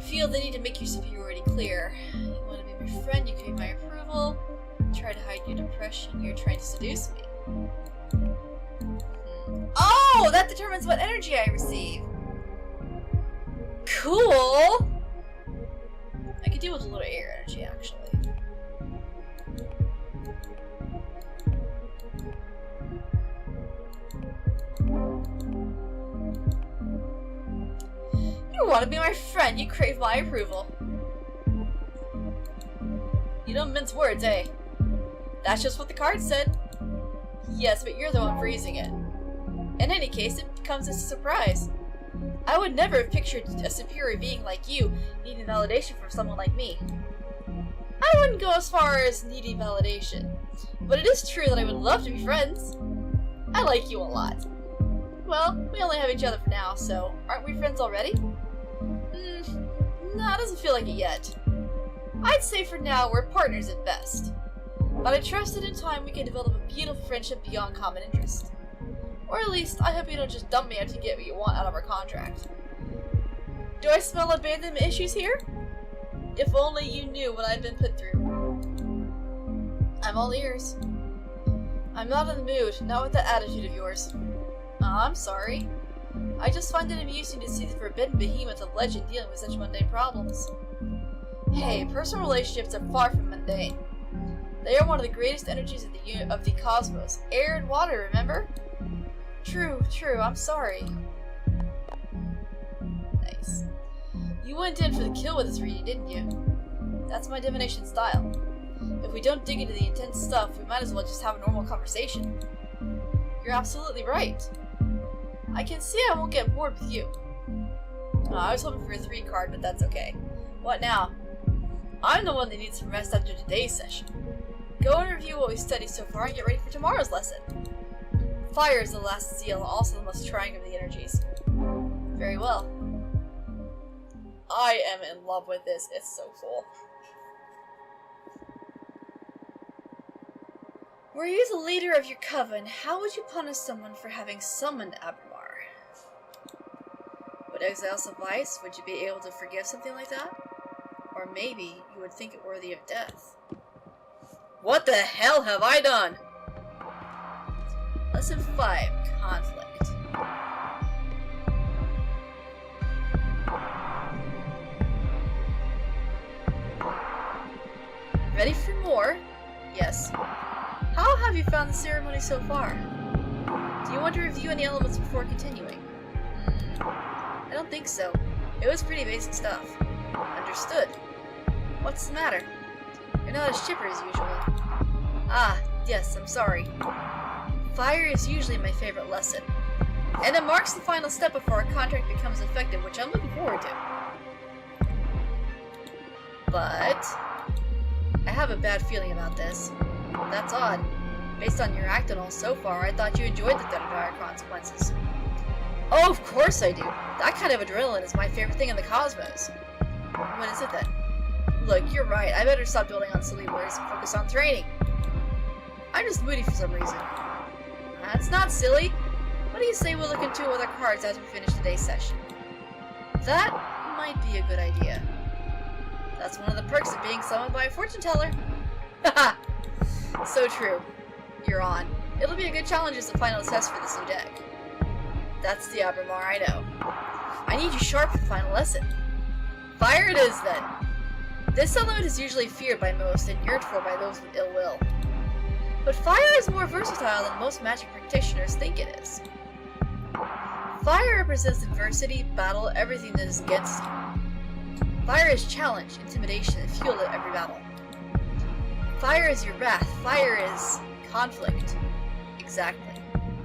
Feel the need to make your superiority clear. You want to be my friend, you crave my approval. Try to hide your depression, you're trying to seduce me. Oh, that determines what energy I receive. Cool! I could deal with a little air energy, actually. You want to be my friend, you crave my approval. You don't mince words, eh? That's just what the card said. Yes, but you're the one freezing it. In any case, it comes as a surprise. I would never have pictured a superior being like you needing validation from someone like me. I wouldn't go as far as needing validation, but it is true that I would love to be friends. I like you a lot. Well, we only have each other for now, so aren't we friends already? No, it doesn't feel like it yet. I'd say for now we're partners at best. But I trust that in time we can develop a beautiful friendship beyond common interest. Or at least, I hope you don't just dump me after you get what you want out of our contract. Do I smell abandonment issues here? If only you knew what I've been put through. I'm all ears. I'm not in the mood, not with that attitude of yours. I'm sorry. I just find it amusing to see the forbidden behemoth of legend dealing with such mundane problems. Hey, personal relationships are far from mundane. They are one of the greatest energies of the cosmos. Air and water, remember? True, I'm sorry. Nice. You went in for the kill with this reading, didn't you? That's my divination style. If we don't dig into the intense stuff, we might as well just have a normal conversation. You're absolutely right. I can see I won't get bored with you. Oh, I was hoping for a 3 card, but that's okay. What now? I'm the one that needs some rest after today's session. Go and review what we've studied so far and get ready for tomorrow's lesson. Fire is the last zeal and also the most trying of the energies. Very well. I am in love with this. It's so cool. Were you the leader of your coven, how would you punish someone for having summoned Abramar? Would exile suffice? Would you be able to forgive something like that? Or maybe you would think it worthy of death. What the hell have I done? Lesson 5, Conflict. Ready for more? Yes. How have you found the ceremony so far? Do you want to review any elements before continuing? I don't think so. It was pretty basic stuff. Understood. What's the matter? You're not as chipper as usual. Ah, yes, I'm sorry. Fire is usually my favorite lesson. And it marks the final step before a contract becomes effective, which I'm looking forward to. But I have a bad feeling about this. That's odd. Based on your act and all so far, I thought you enjoyed the dire consequences. Oh, of course I do. That kind of adrenaline is my favorite thing in the cosmos. What is it then? Look, you're right. I better stop dwelling on silly words and focus on training. I'm just moody for some reason. That's not silly. What do you say we look into it with our cards after we finish today's session? That might be a good idea. That's one of the perks of being summoned by a fortune teller. Haha! So true. You're on. It'll be a good challenge as the final test for this new deck. That's the Abramar, I know. I need you sharp for the final lesson. Fire it is, then. This element is usually feared by most and yearned for by those with ill will. But fire is more versatile than most magic practitioners think it is. Fire represents adversity, battle, everything that is against you. Fire is challenge, intimidation, and fuel at every battle. Fire is your wrath. Fire is conflict. Exactly.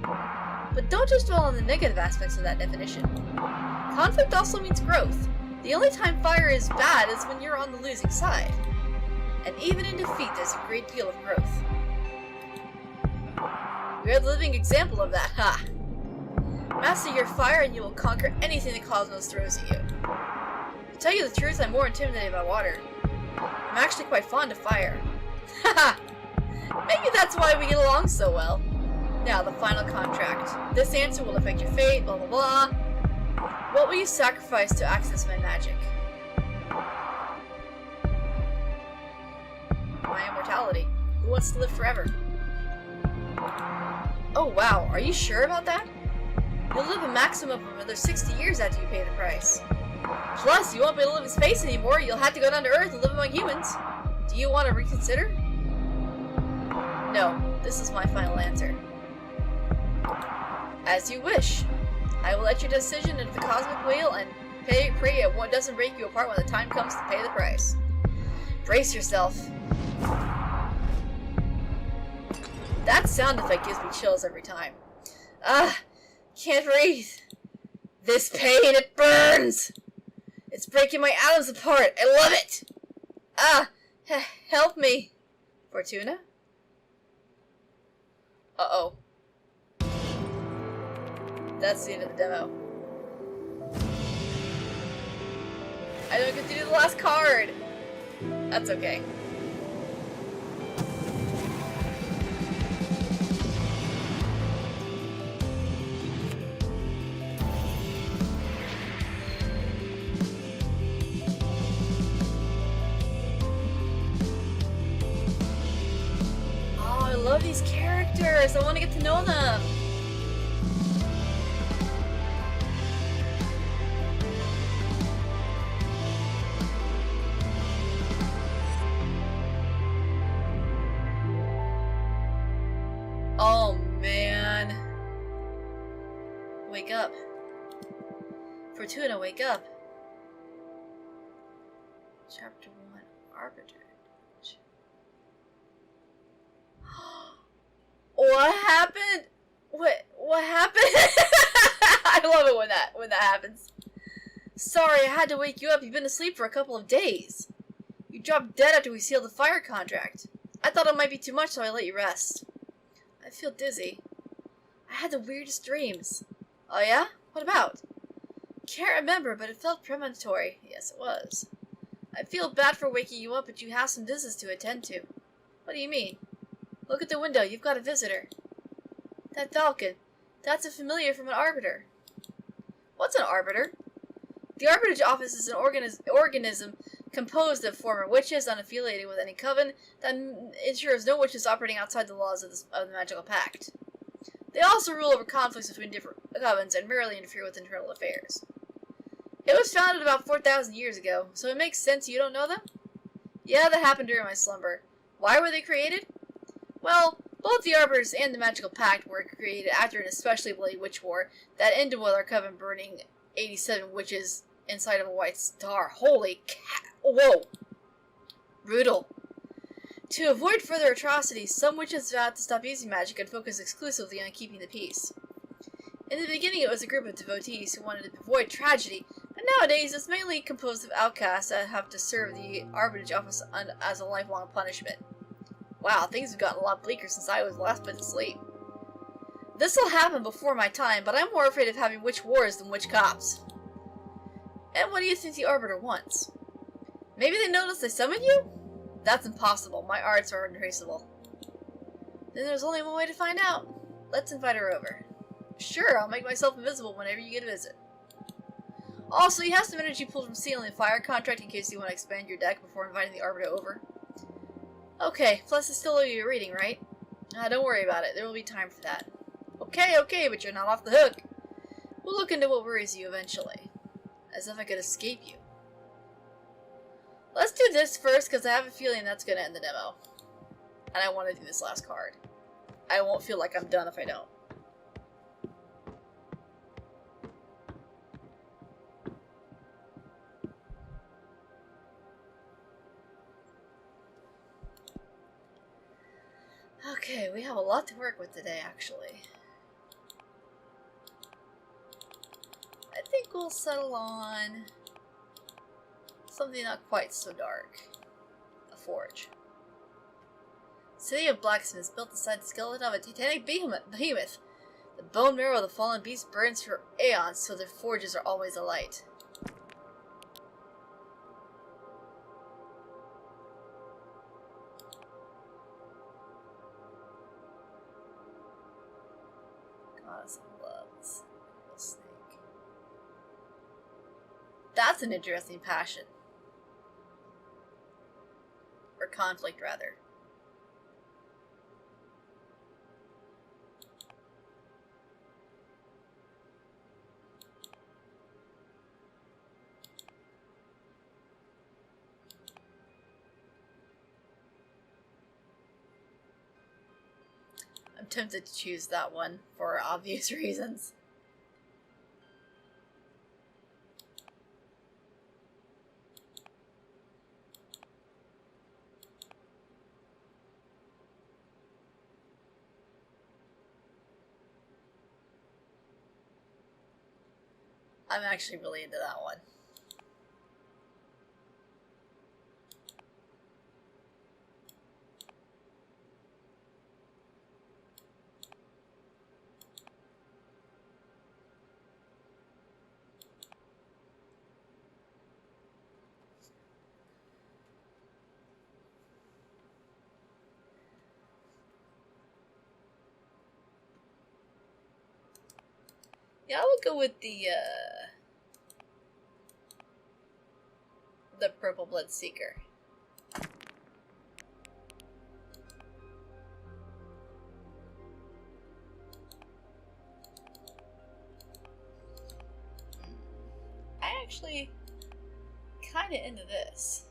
But don't just dwell on the negative aspects of that definition. Conflict also means growth. The only time fire is bad is when you're on the losing side. And even in defeat, there's a great deal of growth. You're the living example of that, ha! Master your fire and you will conquer anything the cosmos throws at you. To tell you the truth, I'm more intimidated by water. I'm actually quite fond of fire. Haha! Maybe that's why we get along so well. Now, the final contract. This answer will affect your fate, blah blah blah. What will you sacrifice to access my magic? My immortality. Who wants to live forever? Oh wow, are you sure about that? You'll live a maximum of another 60 years after you pay the price. Plus, you won't be able to live in space anymore, you'll have to go down to Earth and live among humans. Do you want to reconsider? No, this is my final answer. As you wish. I will let your decision into the cosmic wheel and pray it what doesn't break you apart when the time comes to pay the price. Brace yourself. That sound effect gives me chills every time. Ah, can't breathe. This pain, it burns. It's breaking my atoms apart. I love it. Ah, help me. Fortuna? Uh-oh. That's the end of the demo. I don't get to do the last card. That's okay. Oh, I love these characters. I want to get to know them. Oh man. Wake up. Fortuna, wake up. Chapter 1, Arbiter. What happened? What happened? I love it when that happens. Sorry, I had to wake you up. You've been asleep for a couple of days. You dropped dead after we sealed the fire contract. I thought it might be too much, so I let you rest. I feel dizzy. I had the weirdest dreams. Oh yeah? What about? Can't remember, but it felt premonitory. Yes, it was. I feel bad for waking you up, but you have some business to attend to. What do you mean? Look at the window. You've got a visitor. That falcon. That's a familiar from an arbiter. What's an arbiter? The Arbitrage Office is an organism composed of former witches unaffiliated with any coven that ensures no witches operating outside the laws of the Magical Pact. They also rule over conflicts between different covens and rarely interfere with internal affairs. It was founded about 4,000 years ago, so it makes sense you don't know them? Yeah, that happened during my slumber. Why were they created? Well, both the Arbiters and the Magical Pact were created after an especially bloody witch war that ended with our coven burning 87 witches inside of a white star. Holy cat! Whoa! Brutal. To avoid further atrocities, some witches vowed to stop using magic and focus exclusively on keeping the peace. In the beginning, it was a group of devotees who wanted to avoid tragedy, but nowadays it's mainly composed of outcasts that have to serve the Arbitrage Office as a lifelong punishment. Wow, things have gotten a lot bleaker since I was last put to sleep. This'll happen before my time, but I'm more afraid of having witch wars than witch cops. And what do you think the Arbiter wants? Maybe they noticed I summoned you? That's impossible. My arts are untraceable. Then there's only one way to find out. Let's invite her over. Sure, I'll make myself invisible whenever you get a visit. Also, you have some energy pulled from sealing the fire contract in case you want to expand your deck before inviting the Arbiter over. Okay, plus I still owe you a reading, right? Don't worry about it. There will be time for that. Okay, but you're not off the hook. We'll look into what worries you eventually. As if I could escape you. Let's do this first, because I have a feeling that's going to end the demo. And I want to do this last card. I won't feel like I'm done if I don't. Okay, we have a lot to work with today, actually. I think we'll settle on something not quite so dark. A forge. City of blacksmiths built inside the skeleton of a titanic behemoth. The bone marrow of the fallen beast burns for aeons, so their forges are always alight. Goddess of loves. Little snake. That's an interesting passion. Or conflict, rather. I'm tempted to choose that one for obvious reasons. I'm actually really into that one. Yeah, I will go with the Purple Blood Seeker. I actually kinda into this.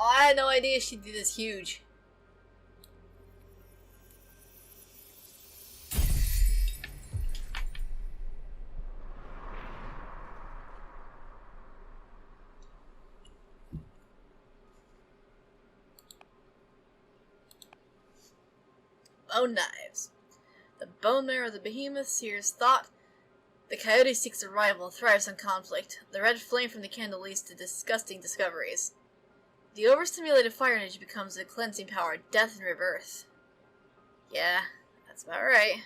Oh, I had no idea she'd be this huge. Bone knives. The bone marrow of the behemoth sears thought. The coyote seeks a rival and thrives on conflict. The red flame from the candle leads to disgusting discoveries. The overstimulated fire energy becomes a cleansing power, death and rebirth. Yeah, that's about right.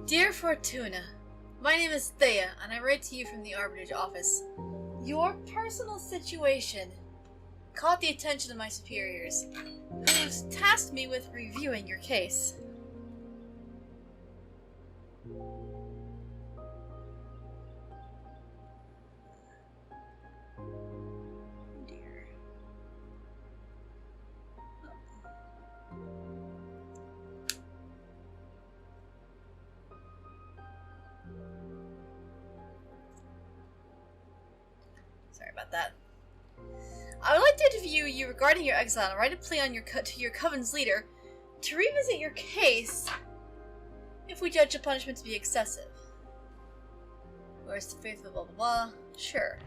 Dear Fortuna, my name is Thea, and I write to you from the Arbitrage office. Your personal situation caught the attention of my superiors, who tasked me with reviewing your case. Dear. Sorry about that. I would like to interview you regarding your exile and write a plea on to your coven's leader to revisit your case if we judge the punishment to be excessive. Where's the faithful blah blah blah? Sure.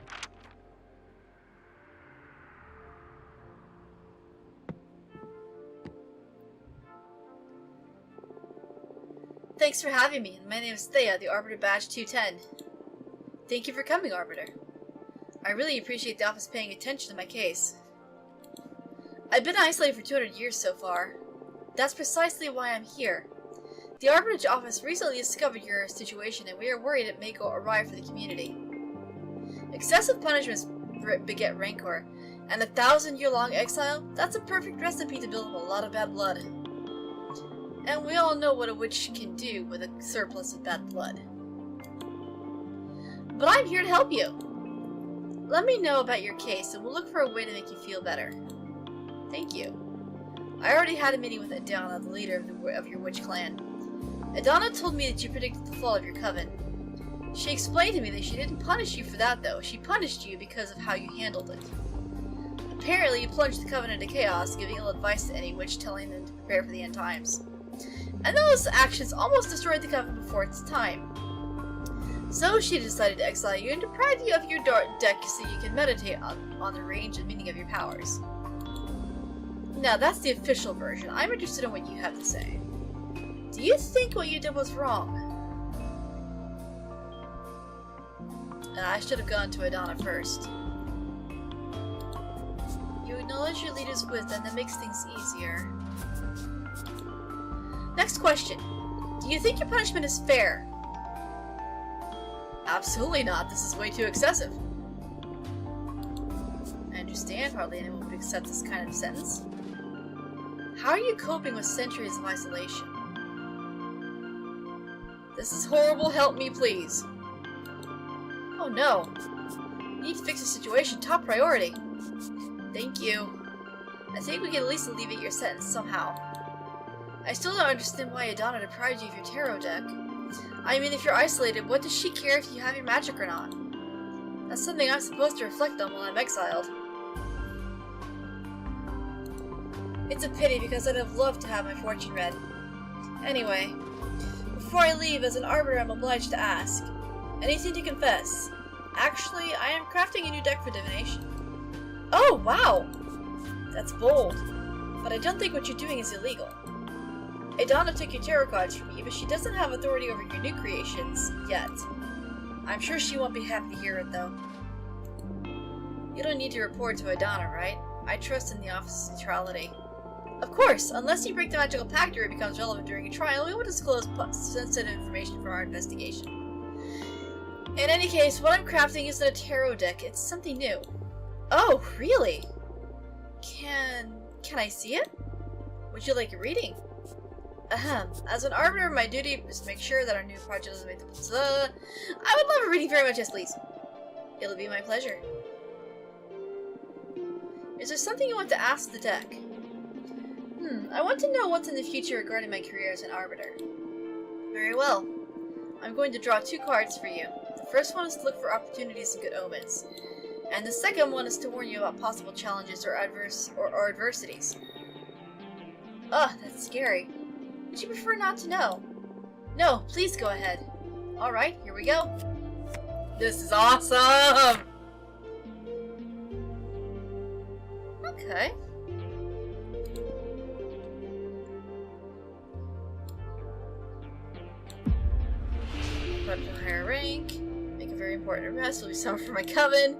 Thanks for having me. My name is Thea, the Arbiter Badge 210. Thank you for coming, Arbiter. I really appreciate the office paying attention to my case. I've been isolated for 200 years so far. That's precisely why I'm here. The Arbitrage office recently discovered your situation, and we are worried it may go awry for the community. Excessive punishments beget rancor, and 1,000-year-long exile, that's a perfect recipe to build up a lot of bad blood. And we all know what a witch can do with a surplus of bad blood. But I'm here to help you. Let me know about your case, and we'll look for a way to make you feel better. Thank you. I already had a meeting with Adana, the leader of your witch clan. Adana told me that you predicted the fall of your coven. She explained to me that she didn't punish you for that, though. She punished you because of how you handled it. Apparently, you plunged the coven into chaos, giving ill advice to any witch, telling them to prepare for the end times. And those actions almost destroyed the coven before its time. So she decided to exile you and deprive you of your deck so you can meditate on the range and meaning of your powers. Now, that's the official version. I'm interested in what you have to say. Do you think what you did was wrong? And I should have gone to Adana first. You acknowledge your leader's wisdom, that makes things easier. Next question. Do you think your punishment is fair? Absolutely not. This is way too excessive. I understand. Hardly anyone would accept this kind of sentence. How are you coping with centuries of isolation? This is horrible. Help me, please. Oh no. You need to fix the situation. Top priority. Thank you. I think we can at least alleviate your sentence somehow. I still don't understand why Adana deprived you of your tarot deck. I mean, if you're isolated, what does she care if you have your magic or not? That's something I'm supposed to reflect on while I'm exiled. It's a pity because I'd have loved to have my fortune read. Anyway, before I leave, as an arbiter I'm obliged to ask. Anything to confess? Actually, I am crafting a new deck for divination. Oh, wow! That's bold. But I don't think what you're doing is illegal. Adana took your tarot cards from me, but she doesn't have authority over your new creations, yet. I'm sure she won't be happy to hear it, though. You don't need to report to Adana, right? I trust in the office's neutrality. Of course, unless you break the magical pact or it becomes relevant during a trial, we will disclose sensitive information from our investigation. In any case, what I'm crafting isn't a tarot deck, it's something new. Oh, really? Can I see it? Would you like a reading? Ahem. As an arbiter, my duty is to make sure that our new project doesn't make the... I would love a reading very much, yes please. It'll be my pleasure. Is there something you want to ask the deck? I want to know what's in the future regarding my career as an arbiter. Very well. I'm going to draw 2 cards for you. The first one is to look for opportunities and good omens. And the second one is to warn you about possible challenges or adversities. Ugh, that's scary. Would you prefer not to know? No, please go ahead. Alright, here we go. This is awesome! Okay. Up to a higher rank. Make a very important arrest. Will be summoned for my coven.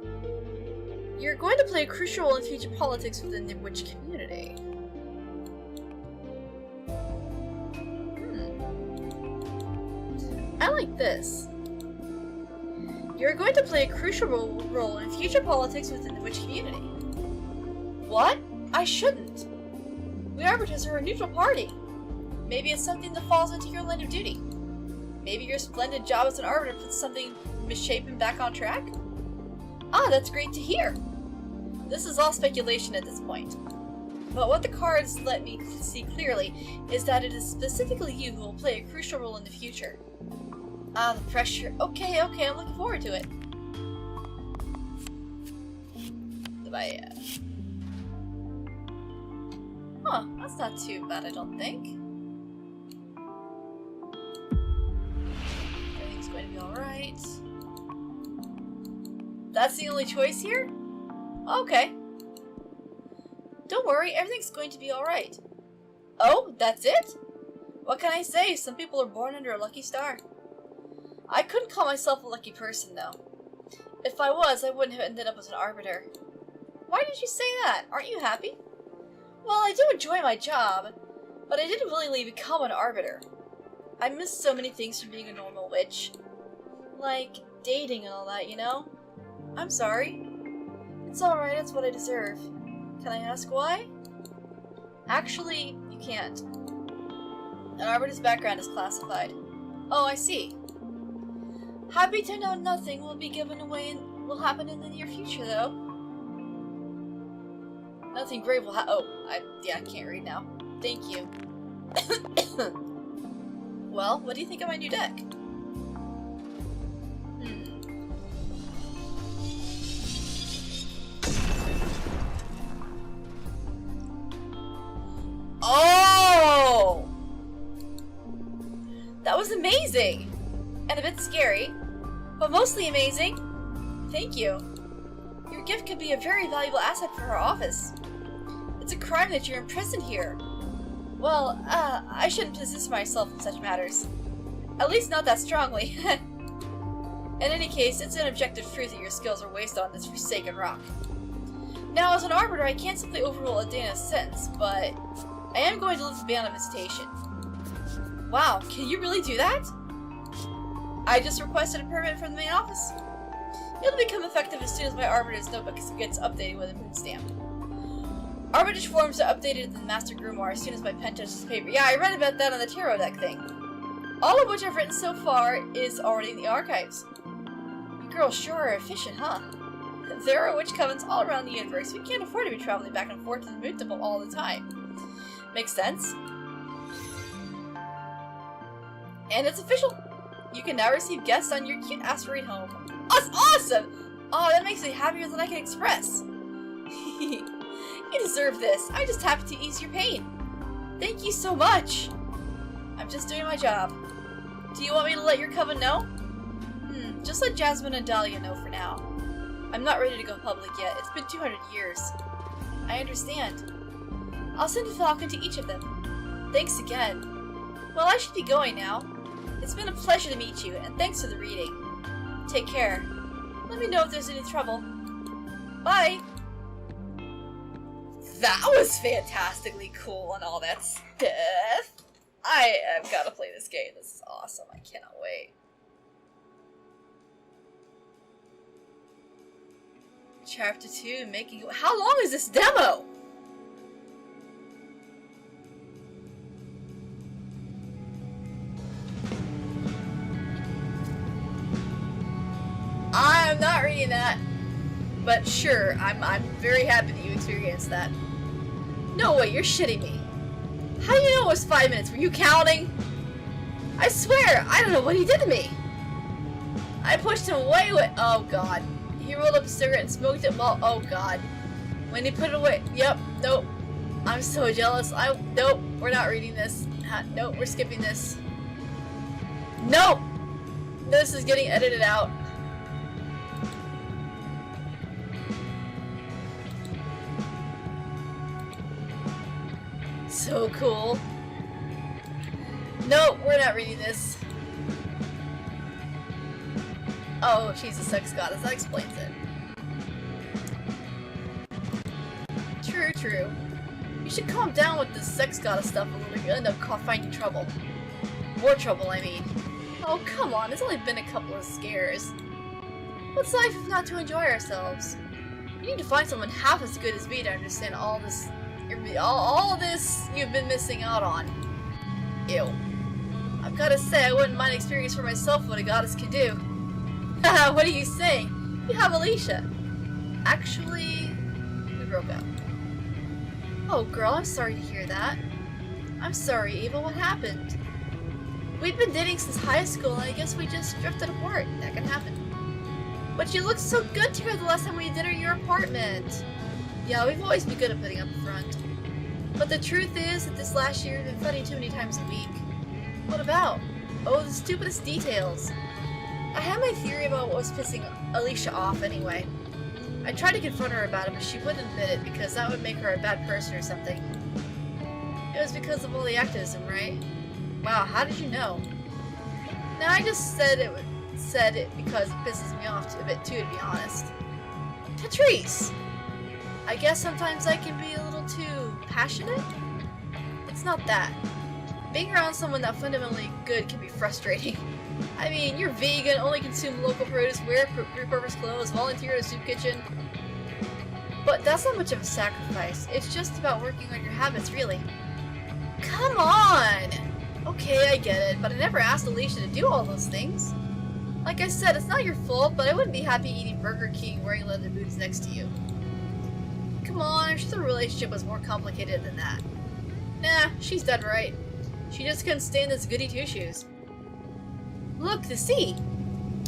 You're going to play a crucial role in future politics within the witch community. I like this. You're going to play a crucial role in future politics within the witch community. What? I shouldn't. We arbiters are a neutral party. Maybe it's something that falls into your line of duty. Maybe your splendid job as an arbiter puts something misshapen back on track? Ah, that's great to hear. This is all speculation at this point. But what the cards let me see clearly is that it is specifically you who will play a crucial role in the future. Ah, the pressure. Okay, I'm looking forward to it. Huh, that's not too bad, I don't think. Everything's going to be alright. That's the only choice here? Okay. Don't worry, everything's going to be alright. Oh, that's it? What can I say? Some people are born under a lucky star. I couldn't call myself a lucky person, though. If I was, I wouldn't have ended up as an arbiter. Why did you say that? Aren't you happy? Well, I do enjoy my job, but I didn't willingly become an arbiter. I miss so many things from being a normal witch. Like, dating and all that, you know? I'm sorry. It's alright, it's what I deserve. Can I ask why? Actually, you can't. An arbiter's background is classified. Oh, I see. Happy to know nothing will be given away and will happen in the near future, though. Nothing grave will I can't read now. Thank you. Well, what do you think of my new deck? Oh! That was amazing! And a bit scary, but mostly amazing. Thank you. Your gift could be a very valuable asset for our office. It's a crime that you're imprisoned here. Well, I shouldn't position myself in such matters. At least not that strongly. In any case, it's an objective truth that your skills are wasted on this forsaken rock. Now, as an arbiter, I can't simply overrule Adana's sentence, but I am going to lift the ban on visitation. Wow, can you really do that? I just requested a permit from the main office. It'll become effective as soon as my Arbiter's notebook gets updated with a moon stamp. Arbiter's forms are updated in the Master Grimoire as soon as my pen touches paper. Yeah, I read about that on the tarot deck thing. All of which I've written so far is already in the archives. You girls sure are efficient, huh? There are witch covens all around the universe. We can't afford to be traveling back and forth to the moon temple all the time. Makes sense. And it's official! You can now receive guests on your cute asteroid home. That's awesome! Oh, that makes me happier than I can express. You deserve this. I just happened to ease your pain. Thank you so much. I'm just doing my job. Do you want me to let your coven know? Just let Jasmine and Dahlia know for now. I'm not ready to go public yet. It's been 200 years. I understand. I'll send a falcon to each of them. Thanks again. Well, I should be going now. It's been a pleasure to meet you, and thanks for the reading. Take care. Let me know if there's any trouble. Bye! That was fantastically cool and all that stuff. I have got to play this game. This is awesome. I cannot wait. Chapter 2, making... How long is this demo? I'm not reading that. But sure, I'm very happy that you experienced that. No way, you're shitting me. How do you know it was 5 minutes? Were you counting? I swear, I don't know what he did to me. I pushed him way. Oh god. He rolled up a cigarette and smoked it while. Oh god. When he put it away. Yep. Nope. I'm so jealous. Nope. We're not reading this. Nope. We're skipping this. Nope. This is getting edited out. So cool. Nope, we're not reading this. Oh, she's a sex goddess. That explains it. True, true. You should calm down with this sex goddess stuff a little. You'll end up finding trouble. More trouble, I mean. Oh, come on. It's only been a couple of scares. What's life if not to enjoy ourselves? You need to find someone half as good as me to understand all this. All this you've been missing out on. Ew. I've gotta say, I wouldn't mind experience for myself what a goddess can do. Haha, what are you saying? You have Alicia. Actually, we broke up. Oh girl, I'm sorry to hear that. I'm sorry, Eva, what happened? We'd been dating since high school and I guess we just drifted apart. That can happen. But you looked so good to her the last time we did at your apartment. Yeah, we've always been good at putting up a front. But the truth is that this last year has been funny too many times a week. What about? Oh, the stupidest details. I had my theory about what was pissing Alicia off anyway. I tried to confront her about it, but she wouldn't admit it because that would make her a bad person or something. It was because of all the activism, right? Wow, how did you know? No, I just said it because it pisses me off a bit too, to be honest. Patrice! I guess sometimes I can be a little too passionate? It's not that. Being around someone that fundamentally good can be frustrating. I mean, you're vegan, only consume local produce, wear repurposed clothes, volunteer at a soup kitchen. But that's not much of a sacrifice. It's just about working on your habits, really. Come on! Okay, I get it, but I never asked Alicia to do all those things. Like I said, it's not your fault, but I wouldn't be happy eating Burger King wearing leather boots next to you. Come on, I'm sure the relationship was more complicated than that. Nah, she's dead right. She just couldn't stand this goody two-shoes. Look, the sea!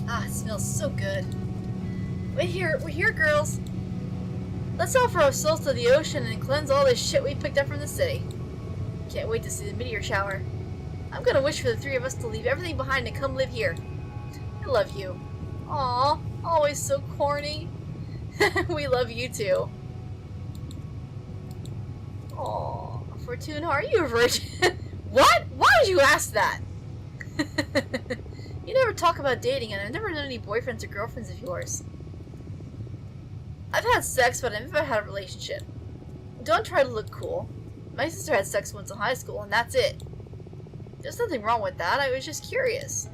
Ah, it smells so good. We're here, girls. Let's offer our souls to the ocean and cleanse all this shit we picked up from the city. Can't wait to see the meteor shower. I'm gonna wish for the three of us to leave everything behind and come live here. I love you. Aw, always so corny. We love you too. Aw, Fortuna, are you a virgin? What? Why did you ask that? You never talk about dating, and I've never known any boyfriends or girlfriends of yours. I've had sex, but I've never had a relationship. Don't try to look cool. My sister had sex once in high school, and that's it. There's nothing wrong with that, I was just curious.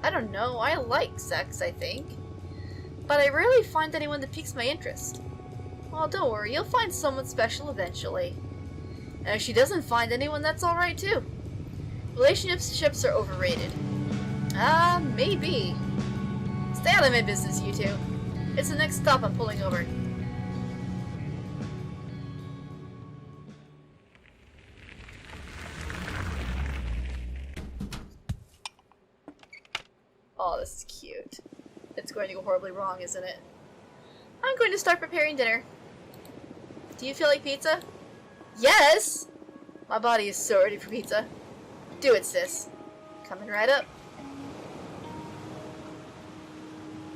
I don't know, I like sex, I think. But I rarely find anyone that piques my interest. Well, don't worry, you'll find someone special eventually. And if she doesn't find anyone, that's alright too. Relationships are overrated. Maybe. Stay out of my business, you two. It's the next stop I'm pulling over. Oh, this is cute. It's going to go horribly wrong, isn't it? I'm going to start preparing dinner. Do you feel like pizza? Yes! My body is so ready for pizza. Do it, sis. Coming right up.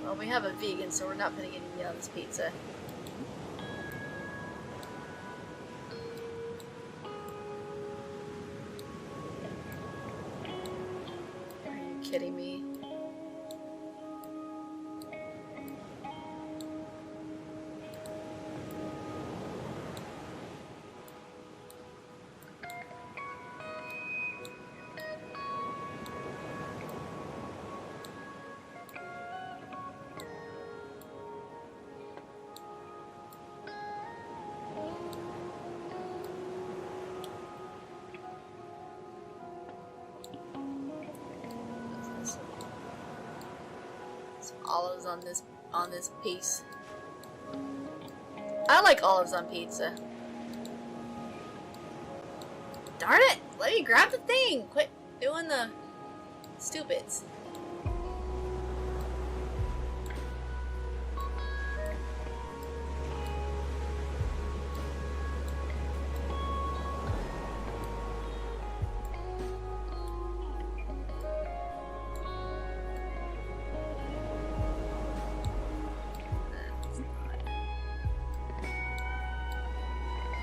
Well, we have a vegan, so we're not putting any meat on this pizza. Are you kidding me? Olives on this piece. I like olives on pizza. Darn it! Let me grab the thing! Quit doing the stupids.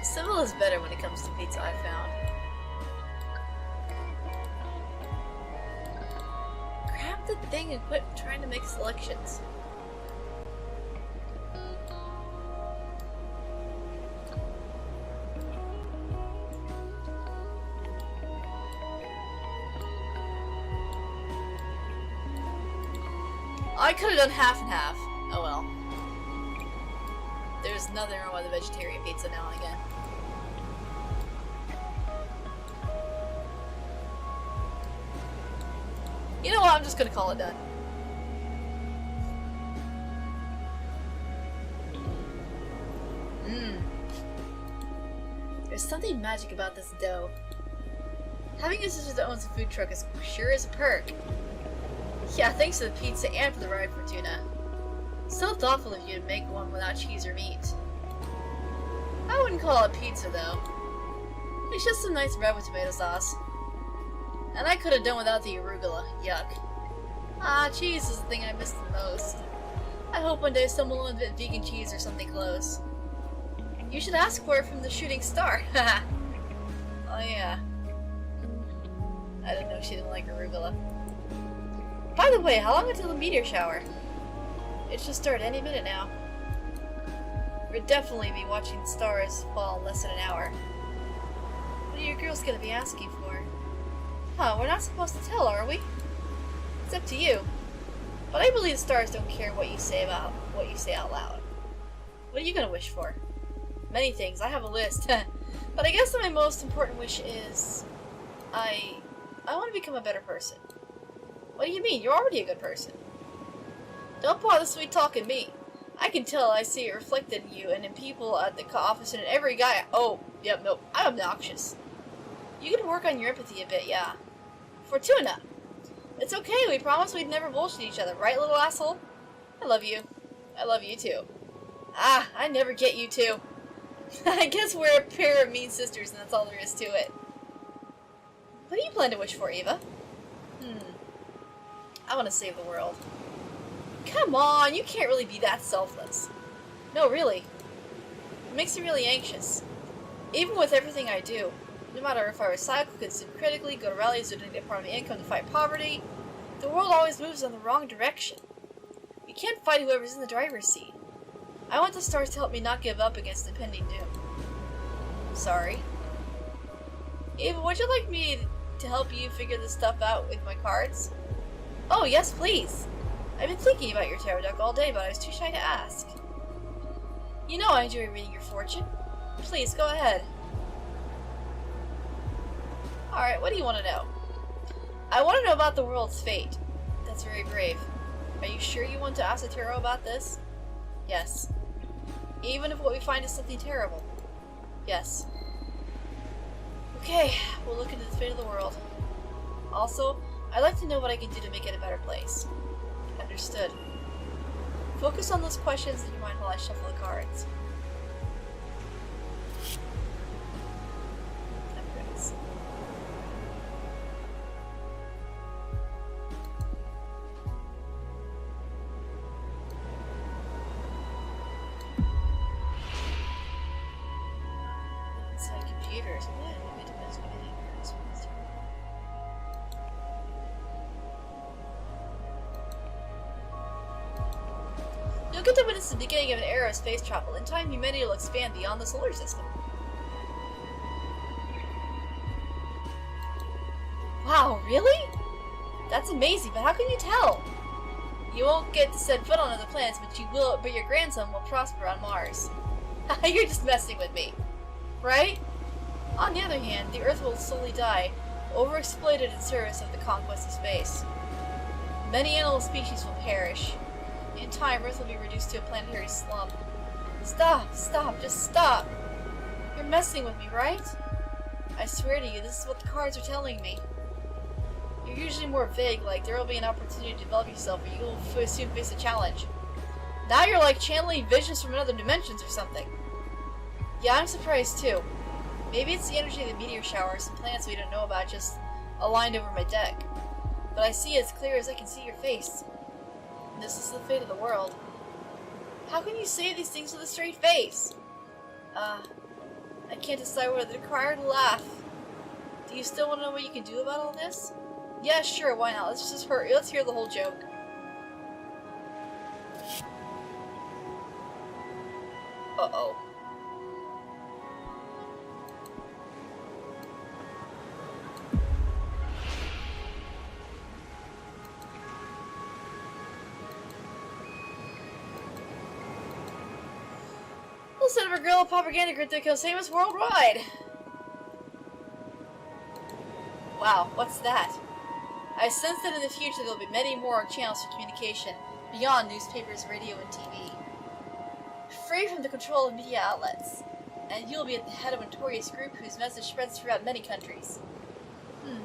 Civil is better when it comes to pizza, I found. Grab the thing and quit trying to make selections. I could have done half and half. Oh well. There's nothing wrong with a vegetarian pizza now and again. You know what? I'm just gonna call it done. There's something magic about this dough. Having a sister that owns a food truck is sure is a perk. Yeah, thanks for the pizza and for the ride, Fortuna. So thoughtful of you to make one without cheese or meat. I wouldn't call it pizza though. It's just some nice bread with tomato sauce. And I could have done without the arugula. Yuck. Ah, cheese is the thing I miss the most. I hope one day someone will invent vegan cheese or something close. You should ask for it from the shooting star. Haha. Oh yeah. I didn't know she didn't like arugula. By the way, how long until the meteor shower? It should start any minute now. We'll definitely be watching the stars fall in less than an hour. What are your girls gonna be asking for? Huh, we're not supposed to tell, are we? It's up to you. But I believe the stars don't care what you say out loud. What are you gonna wish for? Many things. I have a list. But I guess that my most important wish is I want to become a better person. What do you mean? You're already a good person. Don't bother sweet talking me. I can tell. I see it reflected in you and in people at the office and in every guy. Oh, yep, nope. I'm obnoxious. You can work on your empathy a bit, yeah. Fortuna. It's okay. We promised we'd never bullshit each other, right, little asshole? I love you. I love you too. Ah, I never get you two. I guess we're a pair of mean sisters, and that's all there is to it. What do you plan to wish for, Eva? I want to save the world. Come on, you can't really be that selfless. No, really. It makes me really anxious. Even with everything I do, no matter if I recycle, consume critically, go to rallies, donate part of my income to fight poverty, the world always moves in the wrong direction. We can't fight whoever's in the driver's seat. I want the stars to help me not give up against impending doom. Sorry. Eva, would you like me to help you figure this stuff out with my cards? Oh, yes, please. I've been thinking about your tarot deck all day, but I was too shy to ask. You know I enjoy reading your fortune. Please, go ahead. Alright, what do you want to know? I want to know about the world's fate. That's very brave. Are you sure you want to ask the tarot about this? Yes. Even if what we find is something terrible? Yes. Okay, we'll look into the fate of the world. Also, I'd like to know what I can do to make it a better place. Understood. Focus on those questions in your mind while I shuffle the cards. get to witness the beginning of an era of space travel. In time, humanity will expand beyond the solar system. Wow, really? That's amazing, but how can you tell? You won't get to set foot on other planets, but your grandson will prosper on Mars. You're just messing with me, right? On the other hand, the Earth will slowly die, overexploited in service of the conquest of space. Many animal species will perish. In time, Earth will be reduced to a planetary slump. Stop, just stop. You're messing with me, right? I swear to you, this is what the cards are telling me. You're usually more vague, like there will be an opportunity to develop yourself, or you will soon face a challenge. Now you're like channeling visions from other dimensions or something. Yeah, I'm surprised too. Maybe it's the energy of the meteor shower, some planets we don't know about just aligned over my deck. But I see as clear as I can see your face. This is the fate of the world. How can you say these things with a straight face? I can't decide whether to cry or to laugh. Do you still want to know what you can do about all this? Yeah, sure, why not? Let's hear the whole joke. Uh-oh. We'll set up a guerrilla propaganda grid that becomes famous worldwide. Wow, what's that? I sense that in the future there will be many more channels for communication, beyond newspapers, radio, and TV. Free from the control of media outlets, and you'll be at the head of a notorious group whose message spreads throughout many countries.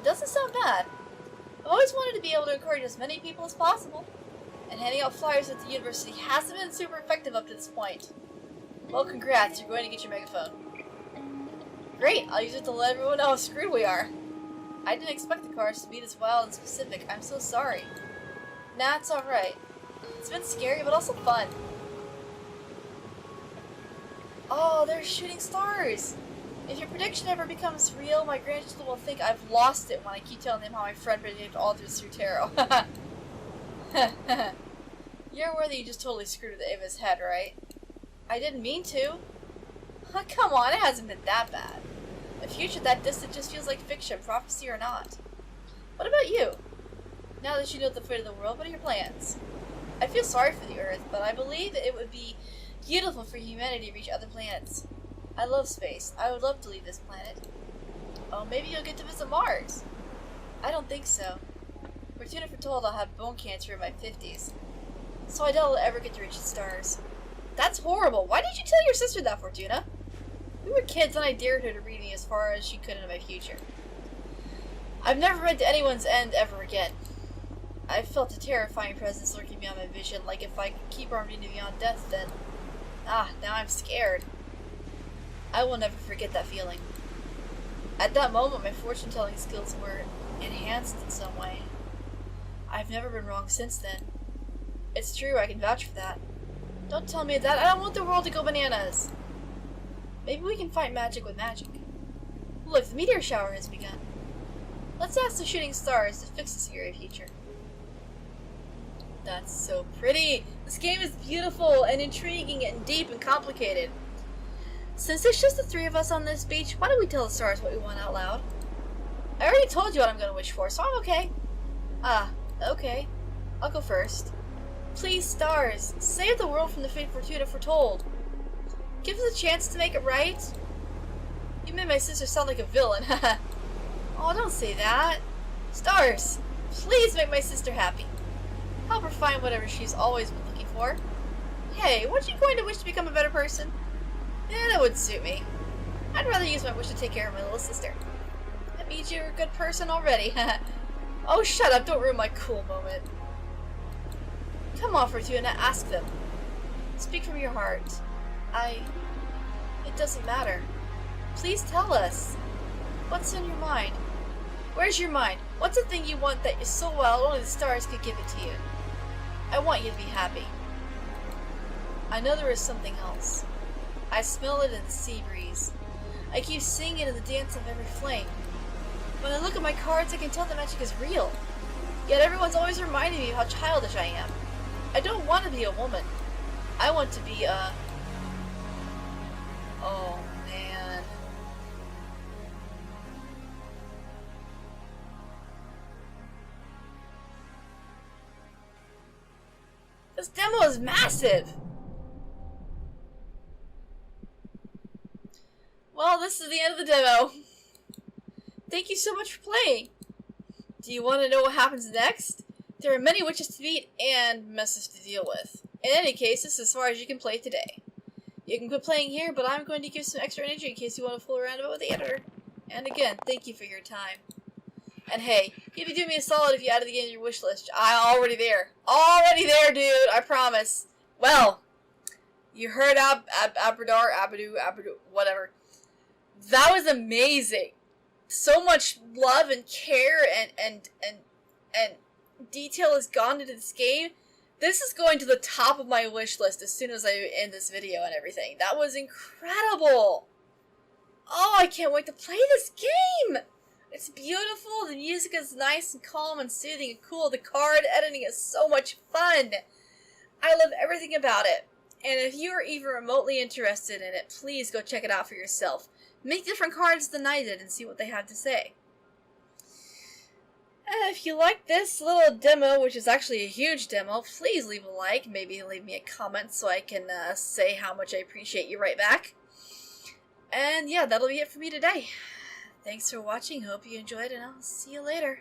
Doesn't sound bad. I've always wanted to be able to encourage as many people as possible, and handing out flyers at the university hasn't been super effective up to this point. Well, congrats, you're going to get your megaphone. Great, I'll use it to let everyone know how screwed we are. I didn't expect the cards to be this wild and specific. I'm so sorry. Nah, it's alright. It's been scary, but also fun. Oh, they're shooting stars! If your prediction ever becomes real, my grandchildren will think I've lost it when I keep telling them how my friend predicted all this through tarot. You're aware that you just totally screwed with Ava's head, right? I didn't mean to. Come on, it hasn't been that bad. A future that distant just feels like fiction, prophecy or not. What about you? Now that you know the fate of the world, what are your plans? I feel sorry for the Earth, but I believe it would be beautiful for humanity to reach other planets. I love space. I would love to leave this planet. Oh, maybe you'll get to visit Mars. I don't think so. Fortuna foretold I'll have bone cancer in my 50s. So I doubt I'll ever get to reach the stars. That's horrible. Why did you tell your sister that, Fortuna? We were kids and I dared her to read me as far as she could into my future. I've never read to anyone's end ever again. I've felt a terrifying presence lurking beyond my vision, like if I could keep on reading beyond death, then... now I'm scared. I will never forget that feeling. At that moment, my fortune-telling skills were enhanced in some way. I've never been wrong since then. It's true, I can vouch for that. Don't tell me that. I don't want the world to go bananas. Maybe we can fight magic with magic. Look, the meteor shower has begun. Let's ask the shooting stars to fix this eerie future. That's so pretty. This game is beautiful and intriguing and deep and complicated. Since it's just the three of us on this beach, why don't we tell the stars what we want out loud? I already told you what I'm going to wish for, so I'm okay. Okay. I'll go first. Please, stars, save the world from the fate Fortuna foretold. Give us a chance to make it right. You made my sister sound like a villain. Oh, don't say that. Stars, please make my sister happy. Help her find whatever she's always been looking for. Hey, weren't you going to wish to become a better person? That wouldn't suit me. I'd rather use my wish to take care of my little sister. That means you're a good person already. Oh, shut up, don't ruin my cool moment. Come on, Fortuna, ask them. Speak from your heart. It doesn't matter. Please tell us. What's in your mind? Where's your mind? What's the thing you want that is so well only the stars could give it to you? I want you to be happy. I know there is something else. I smell it in the sea breeze. I keep seeing it in the dance of every flame. When I look at my cards, I can tell the magic is real. Yet everyone's always reminding me of how childish I am. I don't want to be a woman. I want to be, oh, man. This demo is massive! Well, this is the end of the demo. Thank you so much for playing. Do you want to know what happens next? There are many witches to beat and messes to deal with. In any case, this is as far as you can play today. You can quit playing here, but I'm going to give some extra energy in case you want to fool around a bit with the editor. And again, thank you for your time. And hey, you'd be doing me a solid if you added the game to your wish list. I'm already there. Already there, dude, I promise. Well, you heard Abadoo, whatever. That was amazing. So much love and care and detail has gone into this game. This is going to the top of my wish list as soon as I end this video and everything. That was incredible. Oh, I can't wait to play this game. It's beautiful. The music is nice and calm and soothing and cool. The card editing is so much fun. I love everything about it. And if you are even remotely interested in it, please go check it out for yourself. Make different cards than I did and see what they have to say. And if you like this little demo, which is actually a huge demo, please leave a like. Maybe leave me a comment so I can say how much I appreciate you right back. And yeah, that'll be it for me today. Thanks for watching. Hope you enjoyed, and I'll see you later.